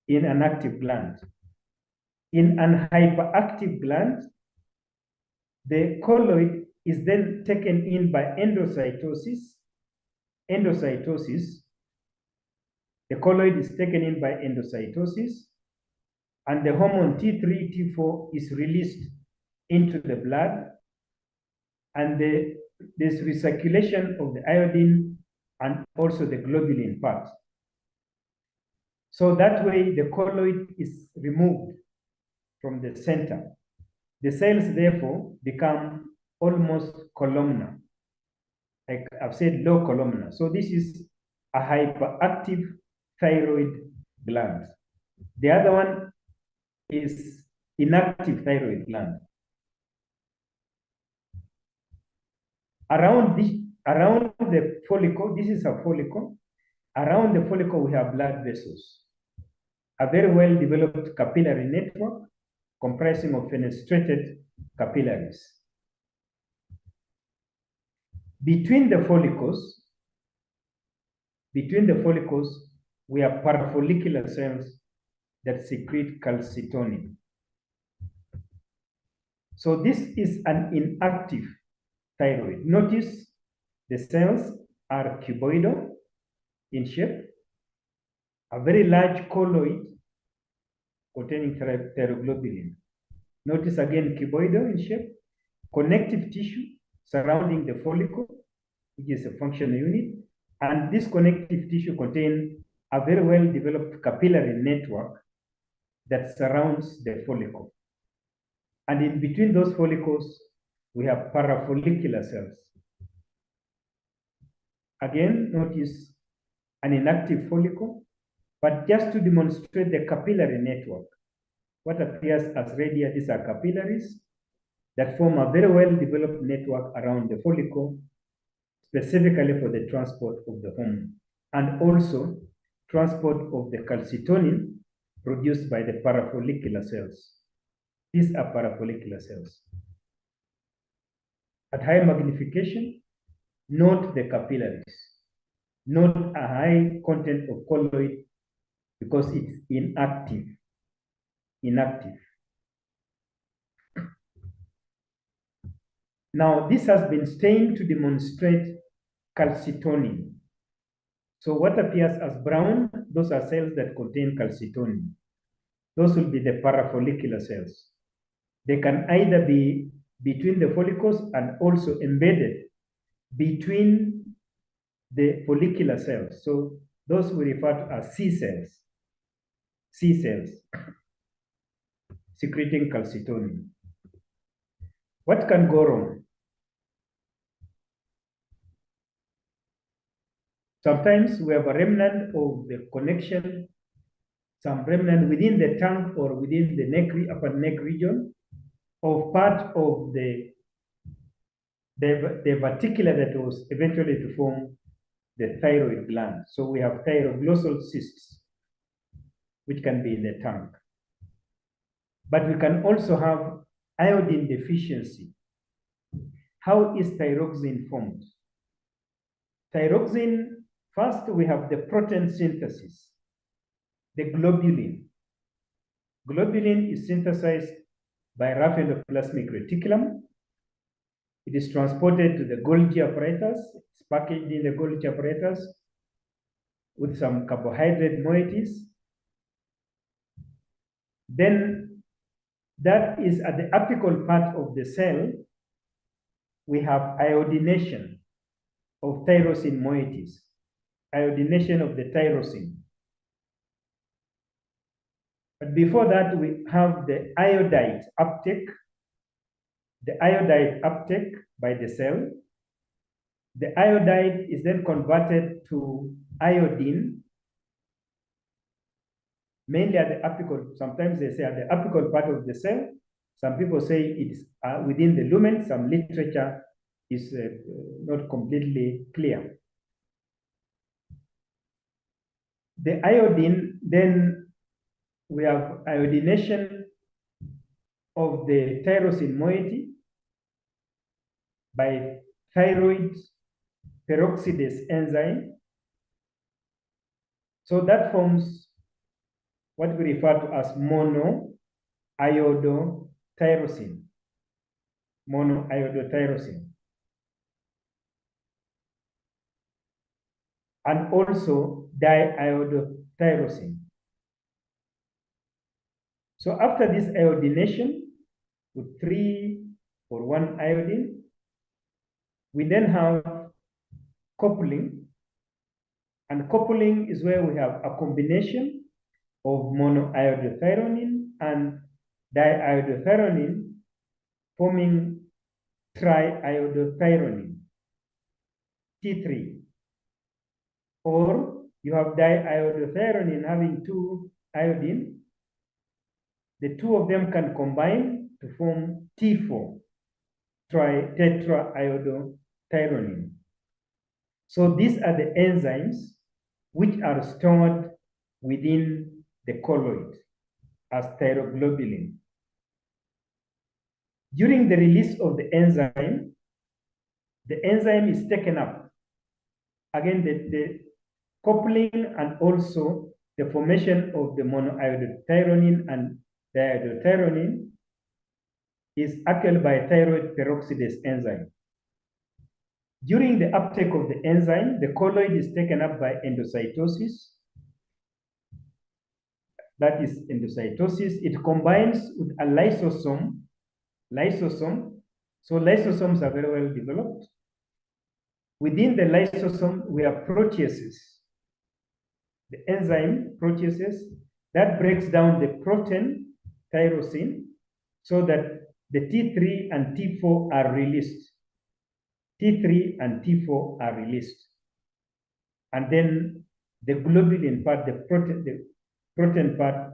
in an active gland. In an hyperactive gland, the colloid is then taken in by endocytosis. The colloid is taken in by endocytosis, and the hormone T3, T4 is released into the blood, and there's recirculation of the iodine and also the globulin part. So that way, the colloid is removed from the center. The cells, therefore, become almost columnar. Like I've said, low columnar. So this is a hyperactive thyroid gland. The other one is inactive thyroid gland. Around the follicle, this is a follicle. Around the follicle, we have blood vessels, a very well-developed capillary network comprising of fenestrated capillaries. Between the follicles, we have parafollicular cells that secrete calcitonin. So this is an inactive thyroid. Notice the cells are cuboidal in shape, a very large colloid containing thyroglobulin. Notice again cuboidal in shape, connective tissue surrounding the follicle, which is a functional unit, and this connective tissue contains a very well-developed capillary network that surrounds the follicle. And in between those follicles, we have parafollicular cells. Again, notice an inactive follicle, but just to demonstrate the capillary network, what appears as red here, these are capillaries that form a very well-developed network around the follicle, specifically for the transport of the hormone, and also transport of the calcitonin produced by the parafollicular cells. These are parafollicular cells. At high magnification, note the capillaries. Note a high content of colloid because it's inactive. Now, this has been stained to demonstrate calcitonin. So what appears as brown, those are cells that contain calcitonin. Those will be the parafollicular cells. They can either be between the follicles and also embedded between the follicular cells. So those we refer to as C cells. C cells secreting calcitonin. What can go wrong? Sometimes we have a remnant of the connection, some remnant within the tongue or within the neck, upper neck region, of part of the verticula that was eventually to form the thyroid gland. So we have thyroglossal cysts, which can be in the tongue. But we can also have iodine deficiency. How is thyroxine formed? Thyroxine, first we have the protein synthesis, the globulin. Globulin is synthesized by rough endoplasmic reticulum. It is transported to the Golgi apparatus. It's packaged in the Golgi apparatus with some carbohydrate moieties. Then that is at the apical part of the cell, we have iodination of tyrosine moieties, iodination of the tyrosine. But before that, we have the iodide uptake. The iodide uptake by the cell. The iodide is then converted to iodine, mainly at the apical. Sometimes they say at the apical part of the cell. Some people say it is within the lumen. Some literature is not completely clear. The iodine, then we have iodination of the tyrosine moiety by thyroid peroxidase enzyme. So that forms what we refer to as monoiodotyrosine. Monoiodotyrosine. And also diiodotyrosine. So after this iodination with 3 or 1 iodine, we then have coupling. And coupling is where we have a combination of monoiodothyronine and diiodothyronine forming triiodothyronine, T3. Or you have diiodothyronine having 2 iodine. The 2 of them can combine to form T4, tetraiodothyronine. So these are the enzymes which are stored within the colloid as thyroglobulin. During the release of the enzyme is taken up. Again, the coupling and also the formation of the monoiodothyronine and diiodothyronine is occurred by thyroid peroxidase enzyme. During the uptake of the enzyme, the colloid is taken up by endocytosis. That is endocytosis. It combines with a lysosome. So lysosomes are very well developed. Within the lysosome, we have proteases. The enzyme proteases that breaks down the protein tyrosine so that the T3 and T4 are released. T3 and T4 are released. And then the globulin part, the protein part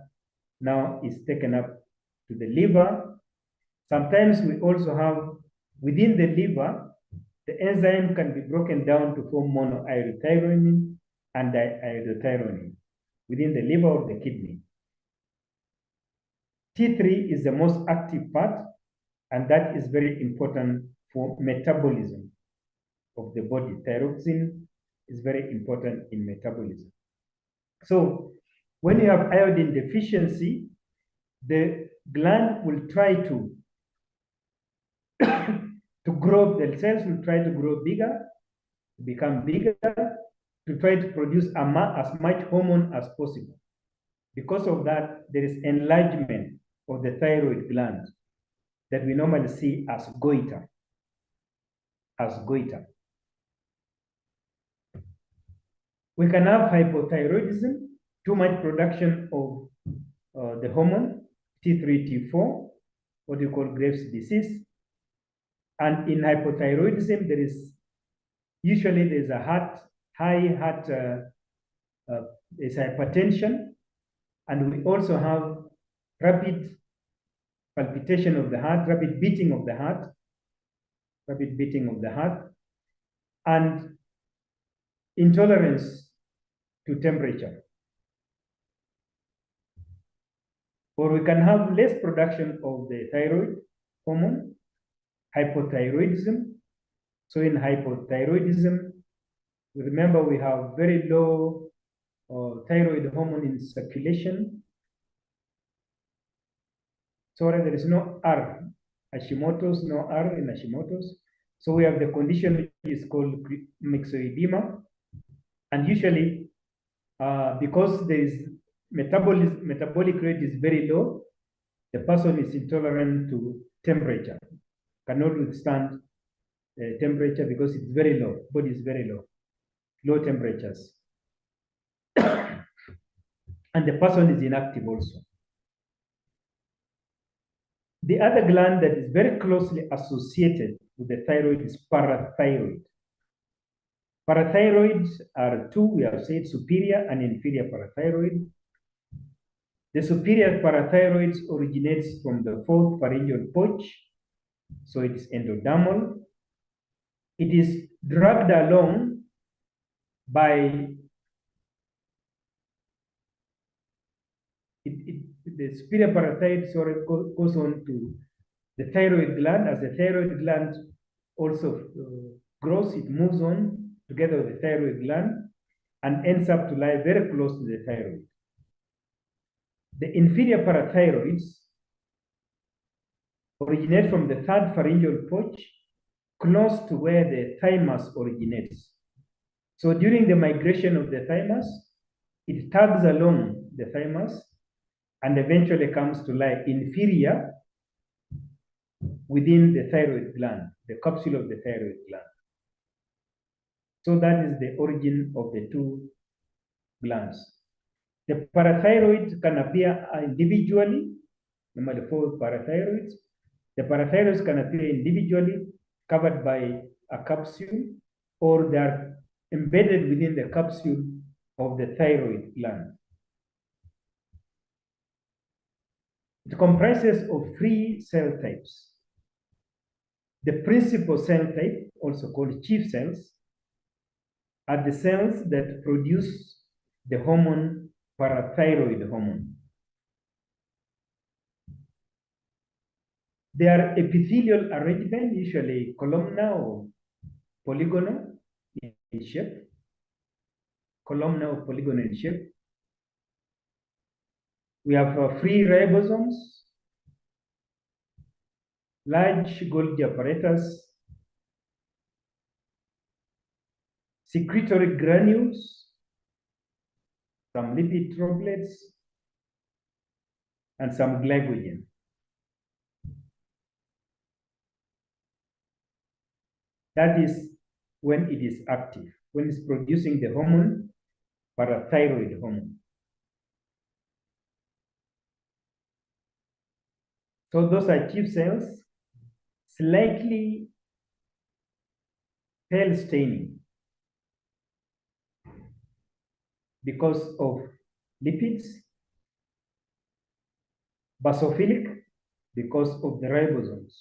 now is taken up to the liver. Sometimes we also have within the liver, the enzyme can be broken down to form monoiodothyronine and diiodothyronine within the liver or the kidney. T3 is the most active part, and that is very important for metabolism of the body. Thyroxine is very important in metabolism. So when you have iodine deficiency, the gland will try to grow, the cells will try to grow bigger, become bigger, to try to produce as much hormone as possible. Because of that, there is enlargement of the thyroid gland that we normally see as goiter. We can have hypothyroidism, too much production of the hormone T3, T4, what you call Graves' disease. And in hypothyroidism, there's a high heart, there's hypertension, and we also have rapid palpitation of the heart, rapid beating of the heart, and intolerance to temperature. Or we can have less production of the thyroid hormone, hypothyroidism. So in hypothyroidism, remember we have very low thyroid hormone in circulation. Sorry, there is no R. Hashimoto's, no R in Hashimoto's. So we have the condition which is called myxoedema. And usually, because there is metabolic rate is very low, the person is intolerant to temperature, cannot withstand temperature because it's very low, body is very low temperatures. And the person is inactive also. The other gland that is very closely associated with the thyroid is parathyroid. Parathyroids are two, we have said, superior and inferior parathyroid. The superior parathyroids originates from the fourth pharyngeal pouch, so it is endodermal. It is dragged along by the superior parathyroid goes on to the thyroid gland. As the thyroid gland also grows, it moves on together with the thyroid gland and ends up to lie very close to the thyroid. The inferior parathyroids originate from the third pharyngeal pouch, close to where the thymus originates. So during the migration of the thymus, it tugs along the thymus and eventually comes to lie inferior within the thyroid gland, the capsule of the thyroid gland. So that is the origin of the two glands. The parathyroid can appear individually, normally 4 parathyroids. The parathyroids can appear individually, covered by a capsule, or they are embedded within the capsule of the thyroid gland. It comprises of 3 cell types. The principal cell type, also called chief cells, are the cells that produce the hormone, parathyroid hormone. They are epithelial arrangement, usually columnar or polygonal in shape. Columnar or polygonal in shape. We have free ribosomes, large Golgi apparatus, secretory granules, some lipid droplets, and some glycogen. That is when it is active, when it's producing the hormone, parathyroid hormone. So those are chief cells, slightly pale staining because of lipids, basophilic because of the ribosomes.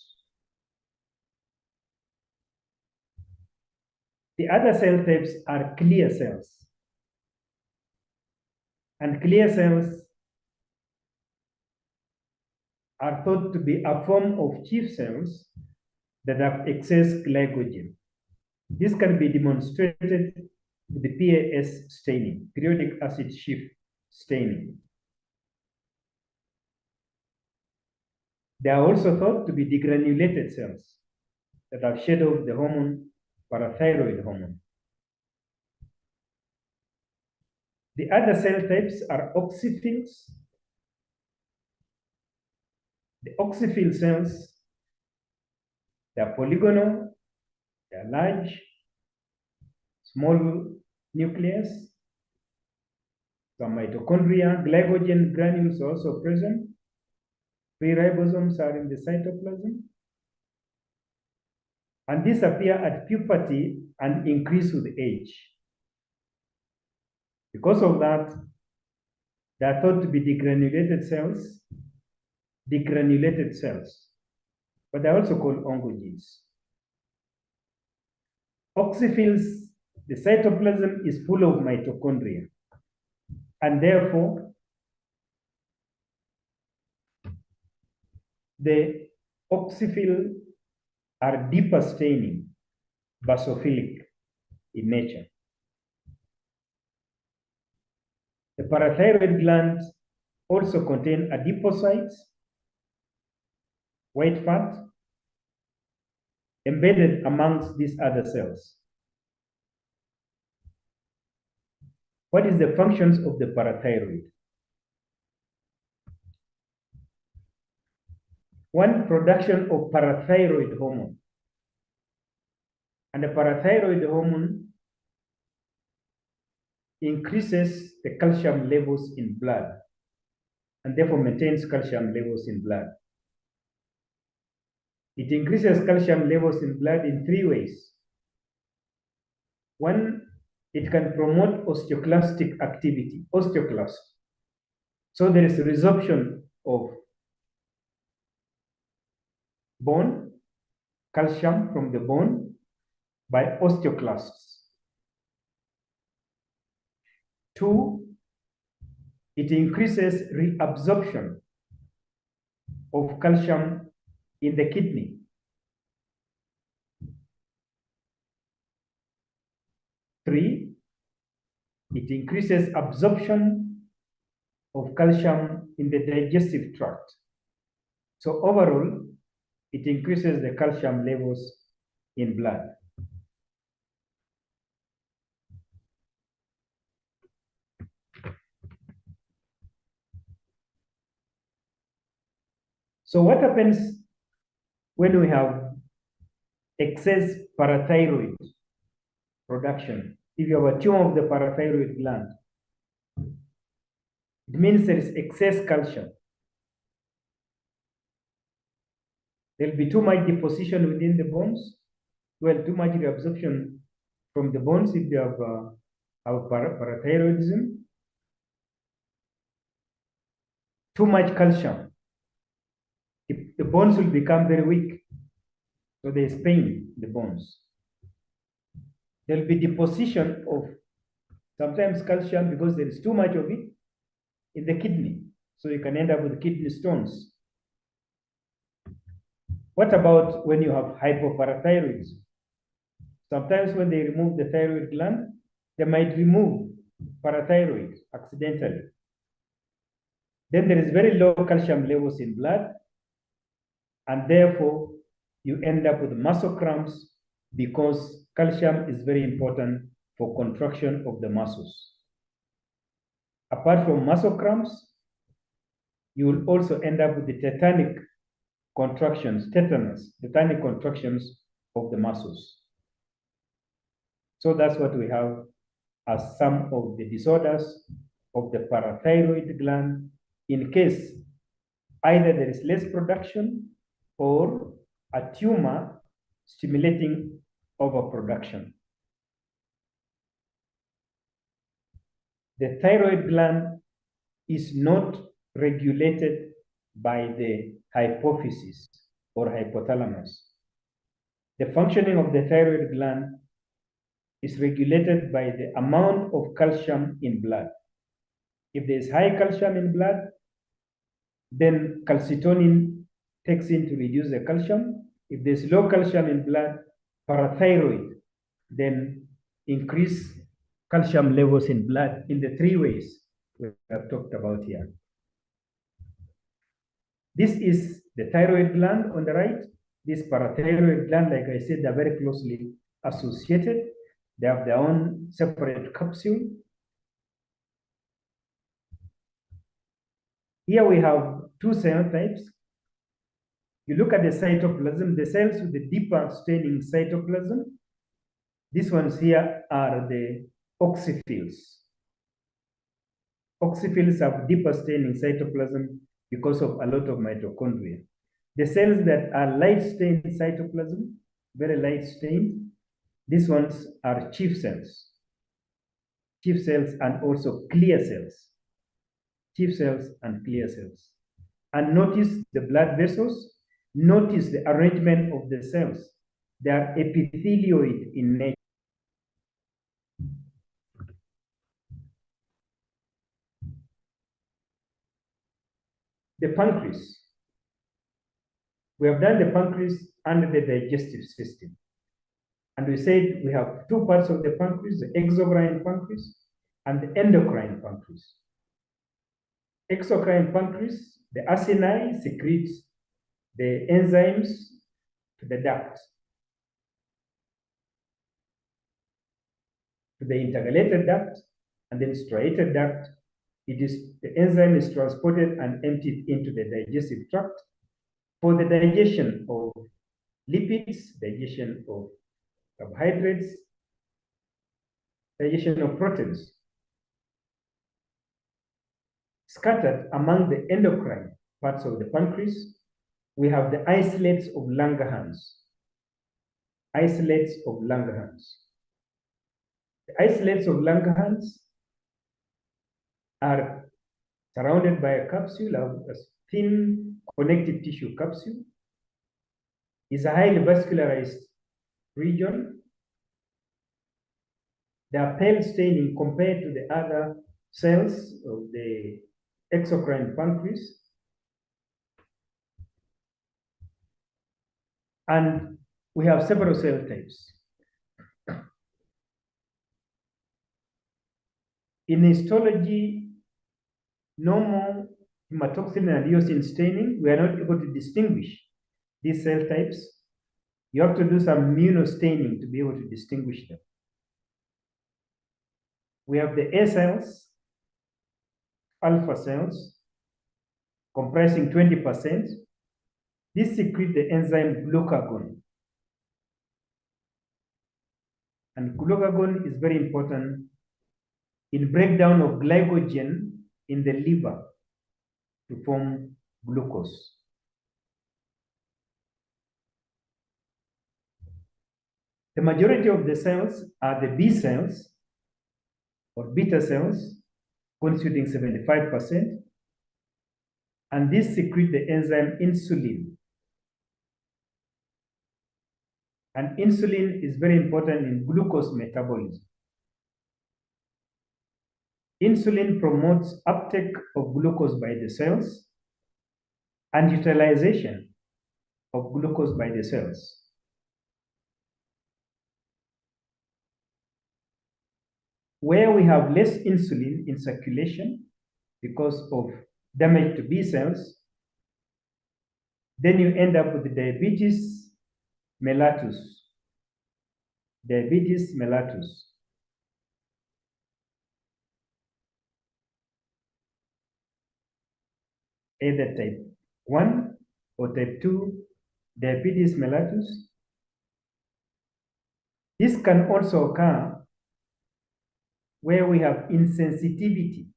The other cell types are clear cells. And clear cells are thought to be a form of chief cells that have excess glycogen. This can be demonstrated with the PAS staining, periodic acid shift staining. They are also thought to be degranulated cells that have shed off the hormone, parathyroid hormone. The other cell types are oxyphils. The oxyphil cells, they are polygonal, they are large, small nucleus, some mitochondria, glycogen granules are also present. Free ribosomes are in the cytoplasm. And these appear at puberty and increase with age. Because of that, they are thought to be degranulated cells, but they're also called oncogenes. Oxyphils, the cytoplasm is full of mitochondria, and therefore the oxyphil are deeper staining, basophilic in nature. The parathyroid gland also contain adipocytes, white fat, embedded amongst these other cells. What is the functions of the parathyroid? One, production of parathyroid hormone. And the parathyroid hormone increases the calcium levels in blood and therefore maintains calcium levels in blood. It increases calcium levels in blood in three ways. One, it can promote osteoclastic activity, osteoclast. So there is a resorption of bone, calcium from the bone by osteoclasts. Two, it increases reabsorption of calcium in the kidney. Three, it increases absorption of calcium in the digestive tract. So overall, it increases the calcium levels in blood. So what happens when we have excess parathyroid production? If you have a tumor of the parathyroid gland, it means there is excess calcium. There'll be too much deposition within the bones. Well, too much reabsorption from the bones if you have parathyroidism. Too much calcium. The bones will become very weak. So there's pain in the bones. There'll be deposition of Sometimes calcium, because there is too much of it in the kidney, so you can end up with kidney stones. What about when you have hypoparathyroidism? Sometimes when they remove the thyroid gland, they might remove parathyroid accidentally. Then there is very low calcium levels in blood, and therefore you end up with muscle cramps because calcium is very important for contraction of the muscles. Apart from muscle cramps, you will also end up with the tetanic contractions, tetanic contractions of the muscles. So that's what we have as some of the disorders of the parathyroid gland in case either there is less production or a tumor stimulating overproduction. The thyroid gland is not regulated by the hypophysis or hypothalamus. The functioning of the thyroid gland is regulated by the amount of calcium in blood. If there is high calcium in blood, then calcitonin takes in to reduce the calcium. If there's low calcium in blood, parathyroid then increase calcium levels in blood in the three ways we have talked about here. This is the thyroid gland on the right. This parathyroid gland, like I said, they're very closely associated. They have their own separate capsule. Here we have two cell types. You look at the cytoplasm, the cells with the deeper staining cytoplasm. These ones here are the oxyphils. Oxyphils have deeper staining cytoplasm because of a lot of mitochondria. The cells that are light stained cytoplasm, very light stained, these ones are chief cells. Chief cells and also clear cells. Chief cells and clear cells. And notice the blood vessels. Notice the arrangement of the cells. They are epithelioid in nature. The pancreas. We have done the pancreas under the digestive system. And we said we have two parts of the pancreas, the exocrine pancreas and the endocrine pancreas. Exocrine pancreas, the acini secretes the enzymes to the duct, to the intercalated duct, and then striated duct. The enzyme is transported and emptied into the digestive tract for the digestion of lipids, digestion of carbohydrates, digestion of proteins. Scattered among the endocrine parts of the pancreas, we have the isolates of Langerhans. Isolates of Langerhans. The isolates of Langerhans are surrounded by a capsule, a thin connective tissue capsule. It's a highly vascularized region. They are pale staining compared to the other cells of the exocrine pancreas. And we have several cell types. In histology, normal hematoxylin and eosin staining, we are not able to distinguish these cell types. You have to do some immunostaining to be able to distinguish them. We have the A cells, alpha cells, comprising 20%. This secrete the enzyme glucagon. And glucagon is very important in breakdown of glycogen in the liver to form glucose. The majority of the cells are the B cells or beta cells, constituting 75%. And this secrete the enzyme insulin. And insulin is very important in glucose metabolism. Insulin promotes uptake of glucose by the cells and utilization of glucose by the cells. Where we have less insulin in circulation because of damage to B cells, then you end up with diabetes mellitus. Diabetes mellitus. Either type 1 or type 2 diabetes mellitus. This can also occur where we have insensitivity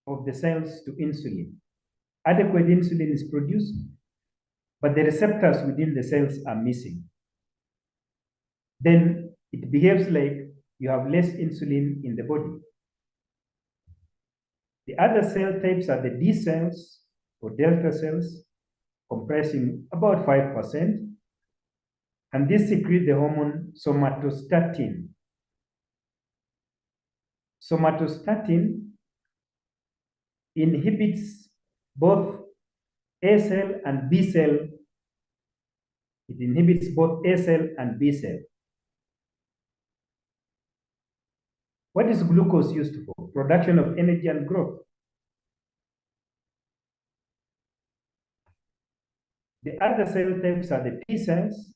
of the cells to insulin. Adequate insulin is produced, but the receptors within the cells are missing. Then it behaves like you have less insulin in the body. The other cell types are the D cells or delta cells, comprising about 5%, and this secrete the hormone somatostatin. Somatostatin inhibits both A cell and B cell. It inhibits both A cell and B cell. What is glucose used for? Production of energy and growth. The other cell types are the P cells,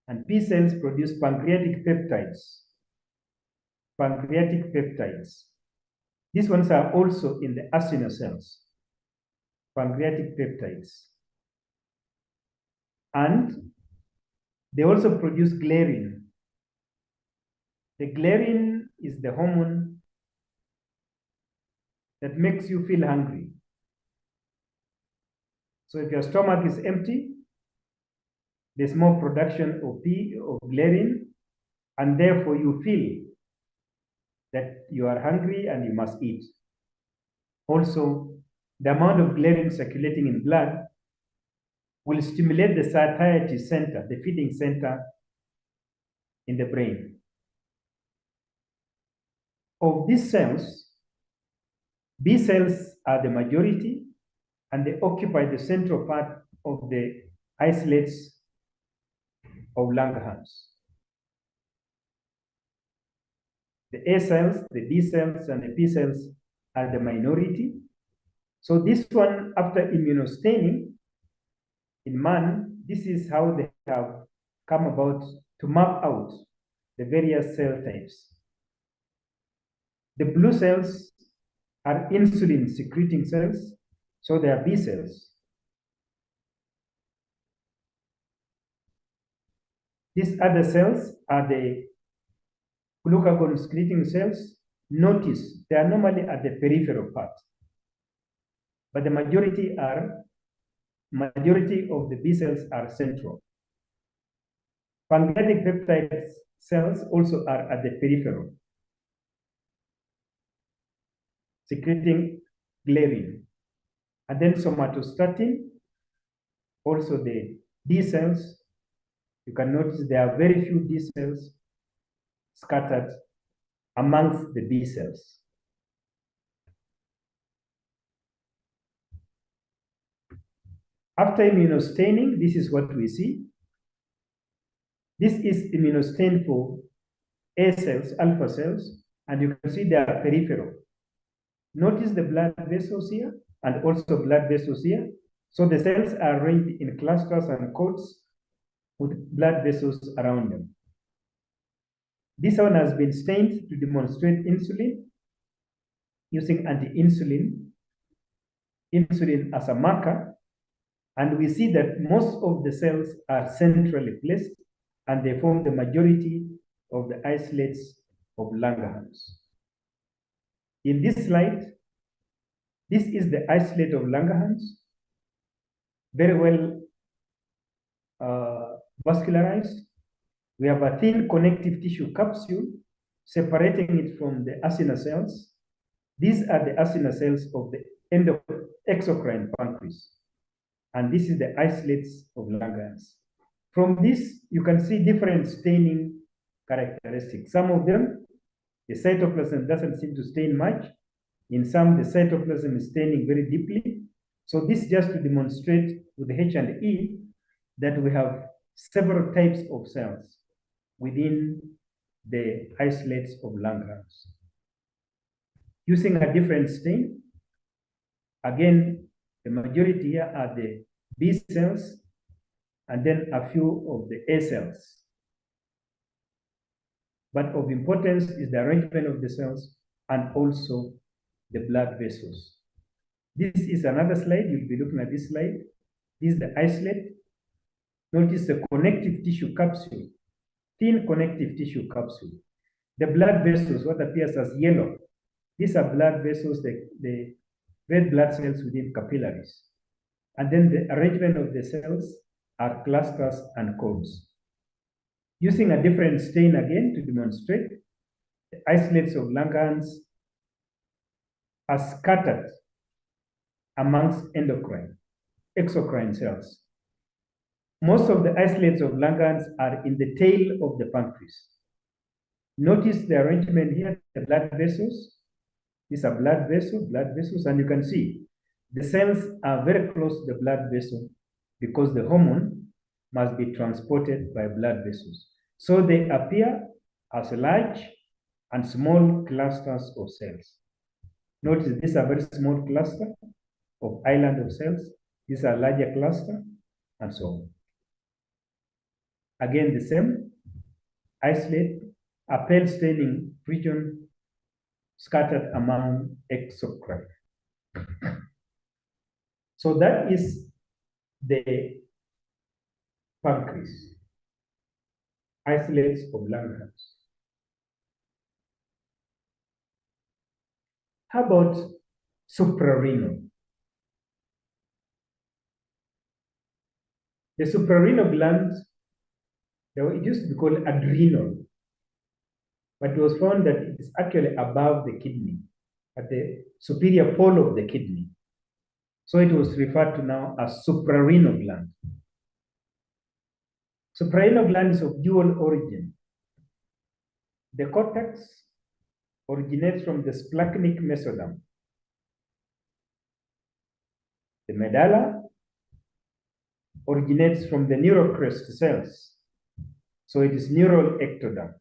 and P cells produce pancreatic peptides. Pancreatic peptides. These ones are also in the acinar cells. Pancreatic peptides. And they also produce ghrelin. The ghrelin is the hormone that makes you feel hungry. So if your stomach is empty, there's more production of ghrelin, and therefore you feel that you are hungry and you must eat. Also, the amount of ghrelin circulating in blood will stimulate the satiety center, the feeding center in the brain. Of these cells, B cells are the majority, and they occupy the central part of the isolates of Langerhans. The A cells, the D cells, and the P cells are the minority. So this one, after immunostaining in man, this is how they have come about to map out the various cell types. The blue cells are insulin secreting cells, so they are B cells. These other cells are the glucagon secreting cells. Notice they are normally at the peripheral part, but the majority of the B cells are central. Pancreatic peptide cells also are at the peripheral, secreting ghrelin. And then somatostatin, also the D cells. You can notice there are very few D cells scattered amongst the B cells. After immunostaining, this is what we see. This is immunostained for A cells, alpha cells, and you can see they are peripheral. Notice the blood vessels here and also blood vessels here. So the cells are arranged in clusters and coats with blood vessels around them. This one has been stained to demonstrate insulin using anti-insulin, insulin as a marker. And we see that most of the cells are centrally placed and they form the majority of the isolates of Langerhans. In this slide, this is the isolate of Langerhans, very well vascularized. We have a thin connective tissue capsule separating it from the acinar cells. These are the acinar cells of the exocrine pancreas. And this is the isolates of Langerhans. From this, you can see different staining characteristics. Some of them The cytoplasm doesn't seem to stain much. In some, the cytoplasm is staining very deeply. So this just to demonstrate with H and E that we have several types of cells within the isolates of Langerhans. Using a different stain, again, the majority here are the B cells and then a few of the A cells. But of importance is the arrangement of the cells and also the blood vessels. This is another slide. You'll be looking at this slide. This is the isolate. Notice the connective tissue capsule, thin connective tissue capsule. The blood vessels, what appears as yellow, these are blood vessels, the red blood cells within capillaries. And then the arrangement of the cells are clusters and cones. Using a different stain again to demonstrate, the isolates of Langerhans are scattered amongst endocrine, exocrine cells. Most of the isolates of Langerhans are in the tail of the pancreas. Notice the arrangement here, the blood vessels. These are blood vessels, and you can see the cells are very close to the blood vessel because the hormone must be transported by blood vessels. So they appear as large and small clusters of cells. Notice these are very small cluster of island of cells. These are larger cluster, and so on. Again, the same isolate, a pale staining region scattered among exocrine. So that is the pancreas, isolates of Langerhans. How about suprarenal? The suprarenal glands, it used to be called adrenal, but it was found that it is actually above the kidney, at the superior pole of the kidney. So it was referred to now as suprarenal gland. Suprarenal gland is of dual origin. The cortex originates from the splanchnic mesoderm. The medulla originates from the neurocrest cells. So it is neural ectoderm.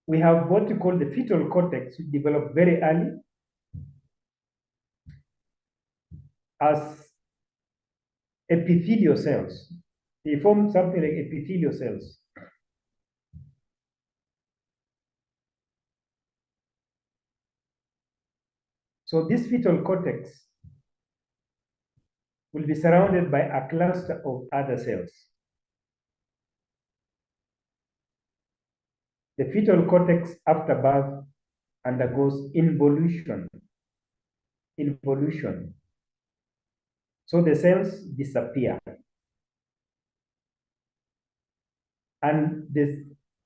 We have what we call the fetal cortex, which developed very early as epithelial cells. They form something like epithelial cells. So this fetal cortex will be surrounded by a cluster of other cells. The fetal cortex after birth undergoes involution. So the cells disappear. And this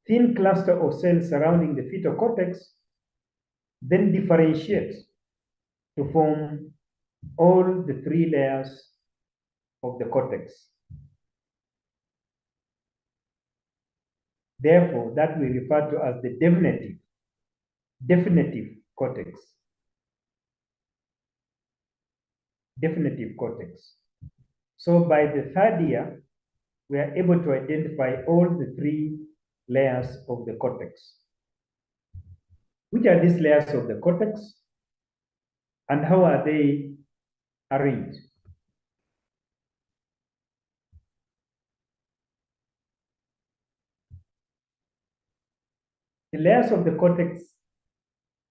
thin cluster of cells surrounding the fetal cortex then differentiates to form all the three layers of the cortex. Therefore, that we refer to as the definitive cortex. Definitive cortex. So by the third year, we are able to identify all the three layers of the cortex. Which are these layers of the cortex? And how are they arranged? The layers of the cortex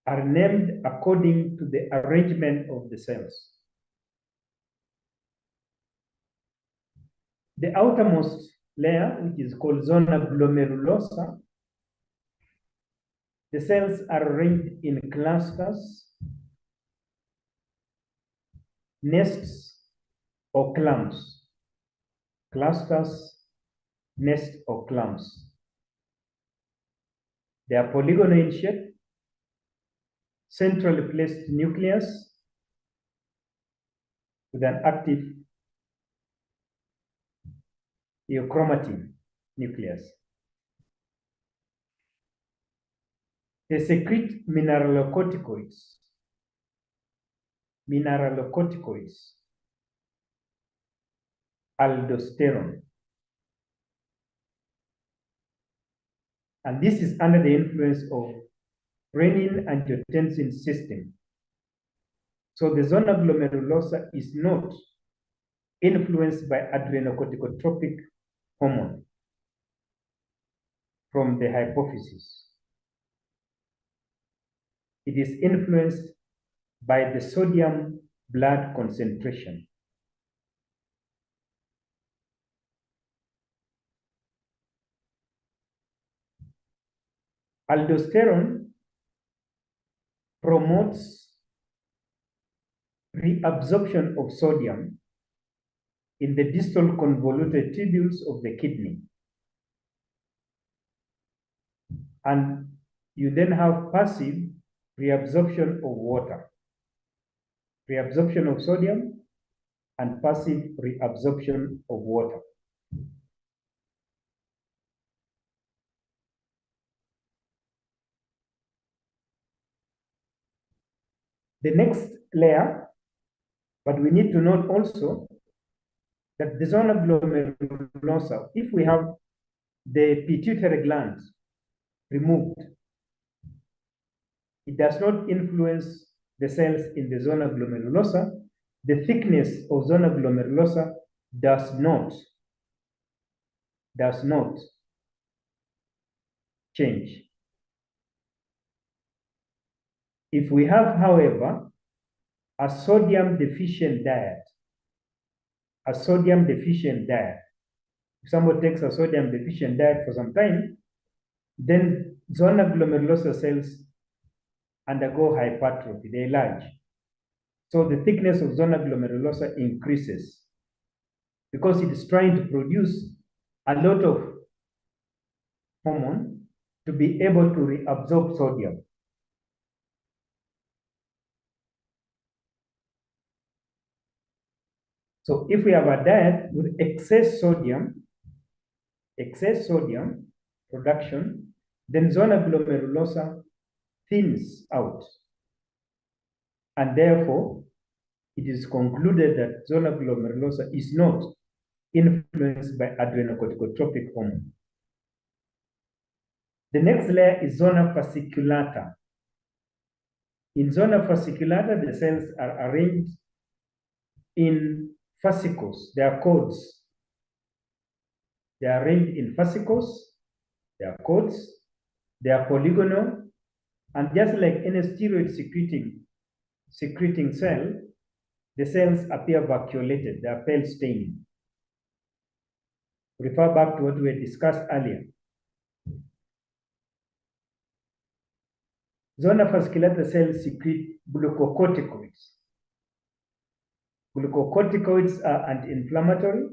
are named according to the arrangement of the cells. The outermost layer, which is called zona glomerulosa, the cells are arranged in clusters, nests, or clumps. Clusters, nests, or clumps. They are polygonal in shape, centrally placed nucleus with an active chromatin nucleus. They secrete mineralocorticoids. Aldosterone. And this is under the influence of renin-angiotensin system. So the zona glomerulosa is not influenced by adrenocorticotropic hormone from the hypophysis. It is influenced by the sodium blood concentration. Aldosterone promotes reabsorption of sodium in the distal convoluted tubules of the kidney. And you then have passive reabsorption of water, reabsorption of sodium, and passive reabsorption of water. The next layer, but we need to note also that the zona glomerulosa, if we have the pituitary gland removed, it does not influence the cells in the zona glomerulosa. The thickness of zona glomerulosa does not change. If we have, however, a sodium deficient diet, if somebody takes a sodium deficient diet for some time, then zona glomerulosa cells undergo hypertrophy, they enlarge. So the thickness of zona glomerulosa increases because it is trying to produce a lot of hormone to be able to reabsorb sodium. So if we have a diet with excess sodium production, then zona glomerulosa thins out. And therefore, it is concluded that zona glomerulosa is not influenced by adrenocorticotropic hormone. The next layer is zona fasciculata. In zona fasciculata, the cells are arranged in fascicles. They are codes. They are arranged in fascicles. They are codes. They are polygonal. And just like any steroid secreting cell, the cells appear vacuolated. They are pale staining. Refer back to what we discussed earlier. Zona fasciculata cells secrete glucocorticoids. Glucocorticoids are anti-inflammatory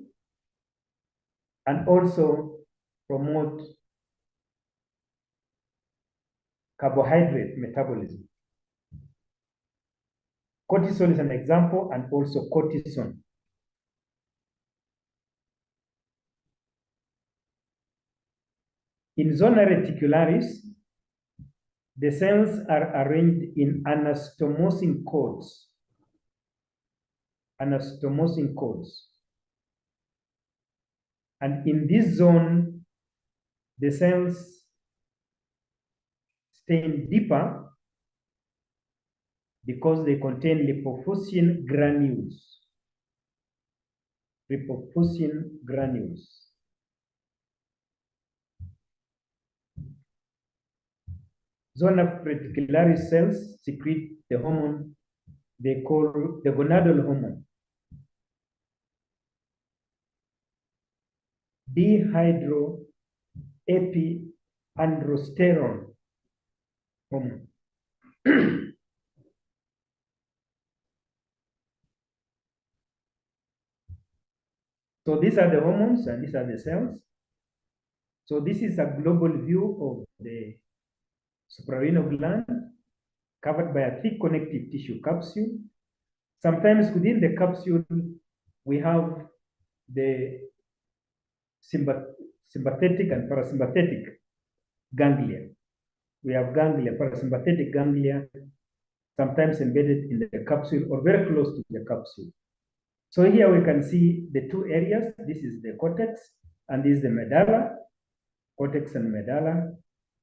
and also promote carbohydrate metabolism. Cortisol is an example, and also cortisone. In zona reticularis, the cells are arranged in anastomosing codes. And in this zone, the cells stain deeper because they contain lipofuscin granules. Zona reticularis cells secrete the hormone they call the gonadal hormone, dihydroepiandrosterone hormone. So these are the hormones and these are the cells. So this is a global view of the suprarenal gland covered by a thick connective tissue capsule. Sometimes within the capsule, we have the sympathetic and parasympathetic ganglia. We have ganglia, parasympathetic ganglia, sometimes embedded in the capsule or very close to the capsule. So here we can see the two areas. This is the cortex and this is the medulla, cortex and medulla.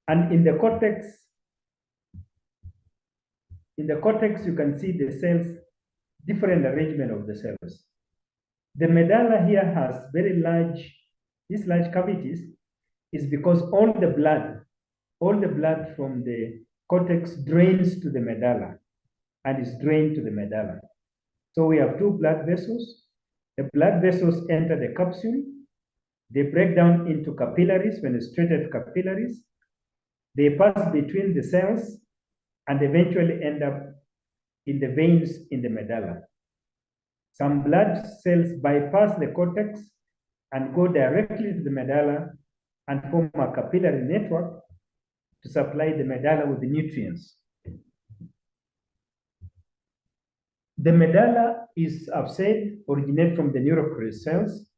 And in the cortex, you can see the cells, different arrangement of the cells. The medulla here has very large, these large cavities is because all the blood from the cortex drains to the medulla and is drained to the medulla. So we have two blood vessels. The blood vessels enter the capsule. They break down into capillaries, fenestrated capillaries. They pass between the cells and eventually end up in the veins in the medulla. Some blood cells bypass the cortex and go directly to the medulla and form a capillary network to supply the medulla with the nutrients. The medulla is, I've said, originate from the neurocrine cells.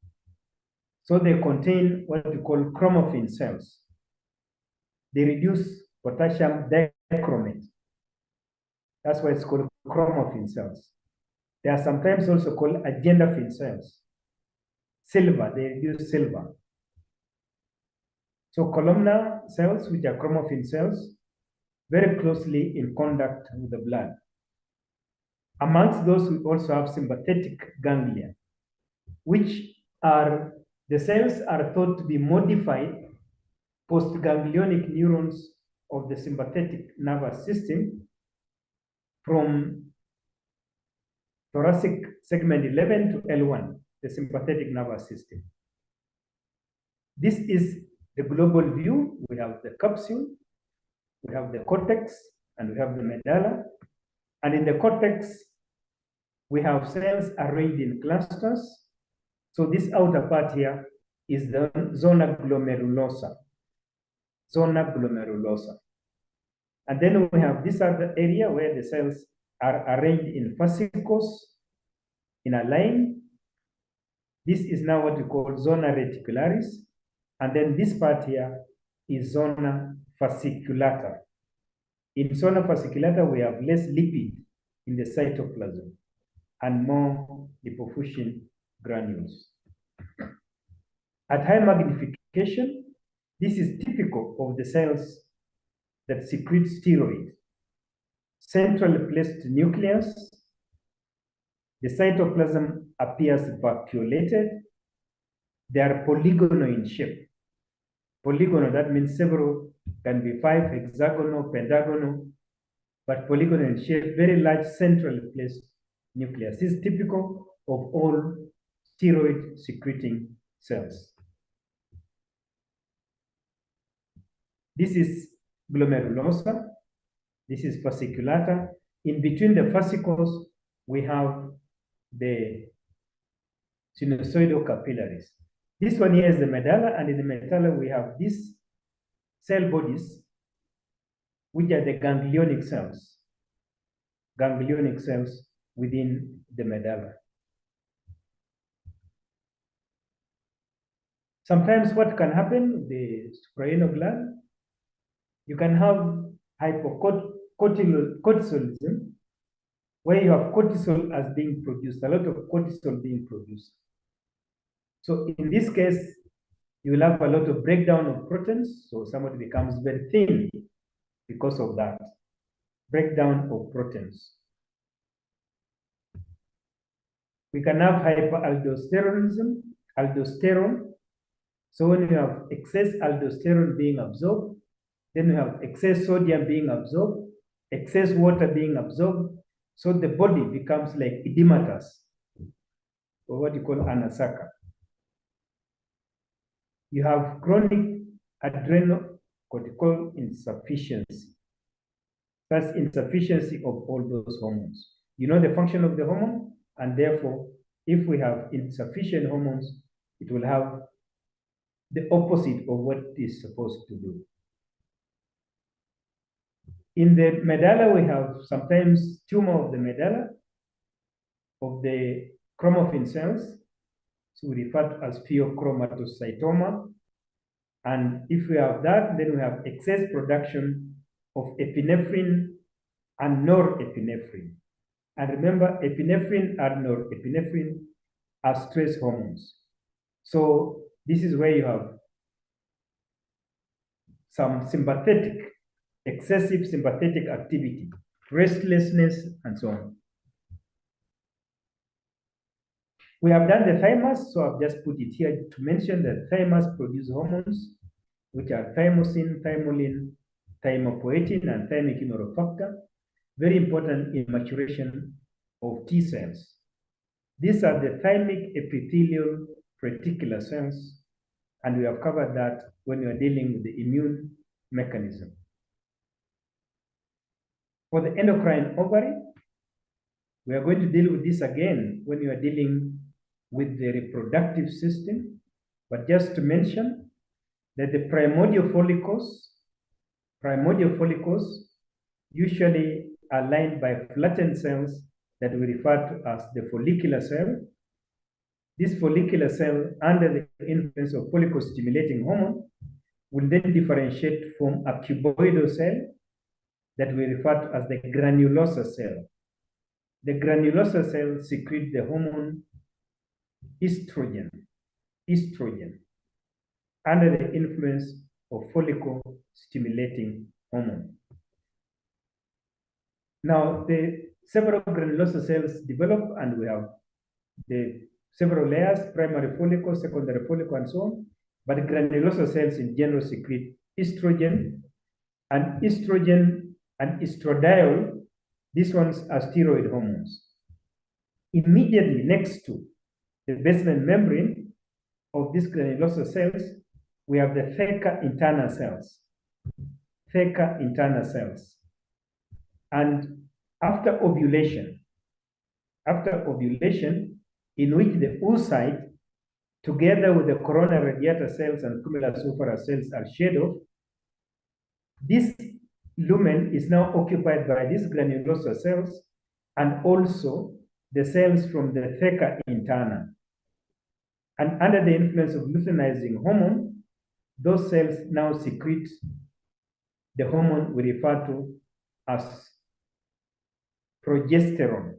So they contain what we call chromaffin cells. They reduce potassium dichromate. That's why it's called chromaffin cells. They are sometimes also called agendaphin cells. Silver, they reduce silver. So columnar cells, which are chromaffin cells, very closely in contact with the blood. Amongst those, we also have sympathetic ganglia, which are, the cells are thought to be modified postganglionic neurons of the sympathetic nervous system from thoracic segment 11 to L1, the sympathetic nervous system. This is the global view. We have the capsule, we have the cortex, and we have the medulla. And in the cortex, we have cells arrayed in clusters. So this outer part here is the zona glomerulosa. Zona glomerulosa. And then we have this other area where the cells are arranged in fascicles in a line. This is now what we call zona reticularis. And then this part here is zona fasciculata. In zona fasciculata, we have less lipid in the cytoplasm and more lipofuscin granules. At high magnification, this is typical of the cells that secrete steroid. Centrally placed nucleus, the cytoplasm appears vacuolated. They are polygonal in shape. Polygonal, that means several, can be 5, hexagonal, pentagonal, but polygonal in shape, very large centrally placed nucleus. This is typical of all steroid secreting cells. This is glomerulosa. This is fasciculata. In between the fascicles, we have the sinusoidal capillaries. This one here is the medulla, and in the medulla, we have these cell bodies, which are the ganglionic cells. Ganglionic cells within the medulla. Sometimes what can happen, the suprarenal gland, you can have hypocortisolism, where you have cortisol as being produced, a lot of cortisol being produced. So in this case, you will have a lot of breakdown of proteins, so somebody becomes very thin because of that breakdown of proteins. We can have hyperaldosteronism, aldosterone. So when you have excess aldosterone being absorbed, then you have excess sodium being absorbed, excess water being absorbed, so the body becomes like edematous, or what you call anasaka. You have chronic adrenocortical insufficiency. That's insufficiency of all those hormones. You know the function of the hormone, and therefore, if we have insufficient hormones, it will have the opposite of what it is supposed to do. In the medulla, we have sometimes tumor of the medulla, of the chromaffin cells. So we refer to as pheochromatoscytoma. And if we have that, then we have excess production of epinephrine and norepinephrine. And remember, epinephrine and norepinephrine are stress hormones. So this is where you have some sympathetic, excessive sympathetic activity, restlessness, and so on. We have done the thymus, so I've just put it here to mention that thymus produce hormones, which are thymosin, thymolin, thymopoietin, and thymic neurofactor, very important in maturation of T cells. These are the thymic epithelial reticular cells, and we have covered that when we are dealing with the immune mechanism. For the endocrine ovary, we are going to deal with this again when you are dealing with the reproductive system, but just to mention that the primordial follicles usually are lined by flattened cells that we refer to as the follicular cell. This follicular cell, under the influence of follicle-stimulating hormone, will then differentiate from a cuboidal cell that we refer to as the granulosa cell. The granulosa cell secretes the hormone estrogen, under the influence of follicle-stimulating hormone. Now, the several granulosa cells develop, and we have the several layers, primary follicle, secondary follicle, and so on. But granulosa cells in general secrete estrogen and estradiol. These ones are steroid hormones. Immediately next to the basement membrane of these granulosa cells, we have the theca interna cells. Theca interna cells. And after ovulation, in which the oocyte, together with the corona radiata cells and cumulus operans cells are shed off, this lumen is now occupied by these granulosa cells and also the cells from the theca interna. And under the influence of luteinizing hormone, those cells now secrete the hormone we refer to as progesterone,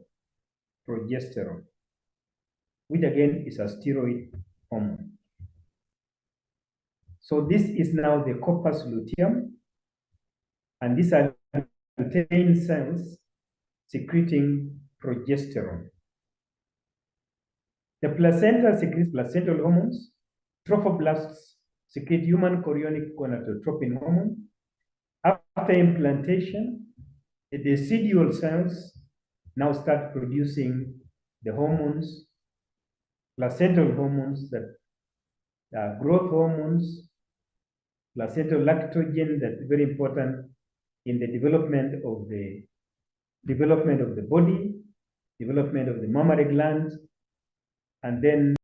which again is a steroid hormone. So this is now the corpus luteum, and these are lutein cells secreting progesterone. The placenta secretes placental hormones. Trophoblasts secrete human chorionic gonadotropin hormone. After implantation, the decidual cells now start producing the hormones, placental hormones that are growth hormones, placental lactogen that's very important in the development of the body, development of the mammary gland, and then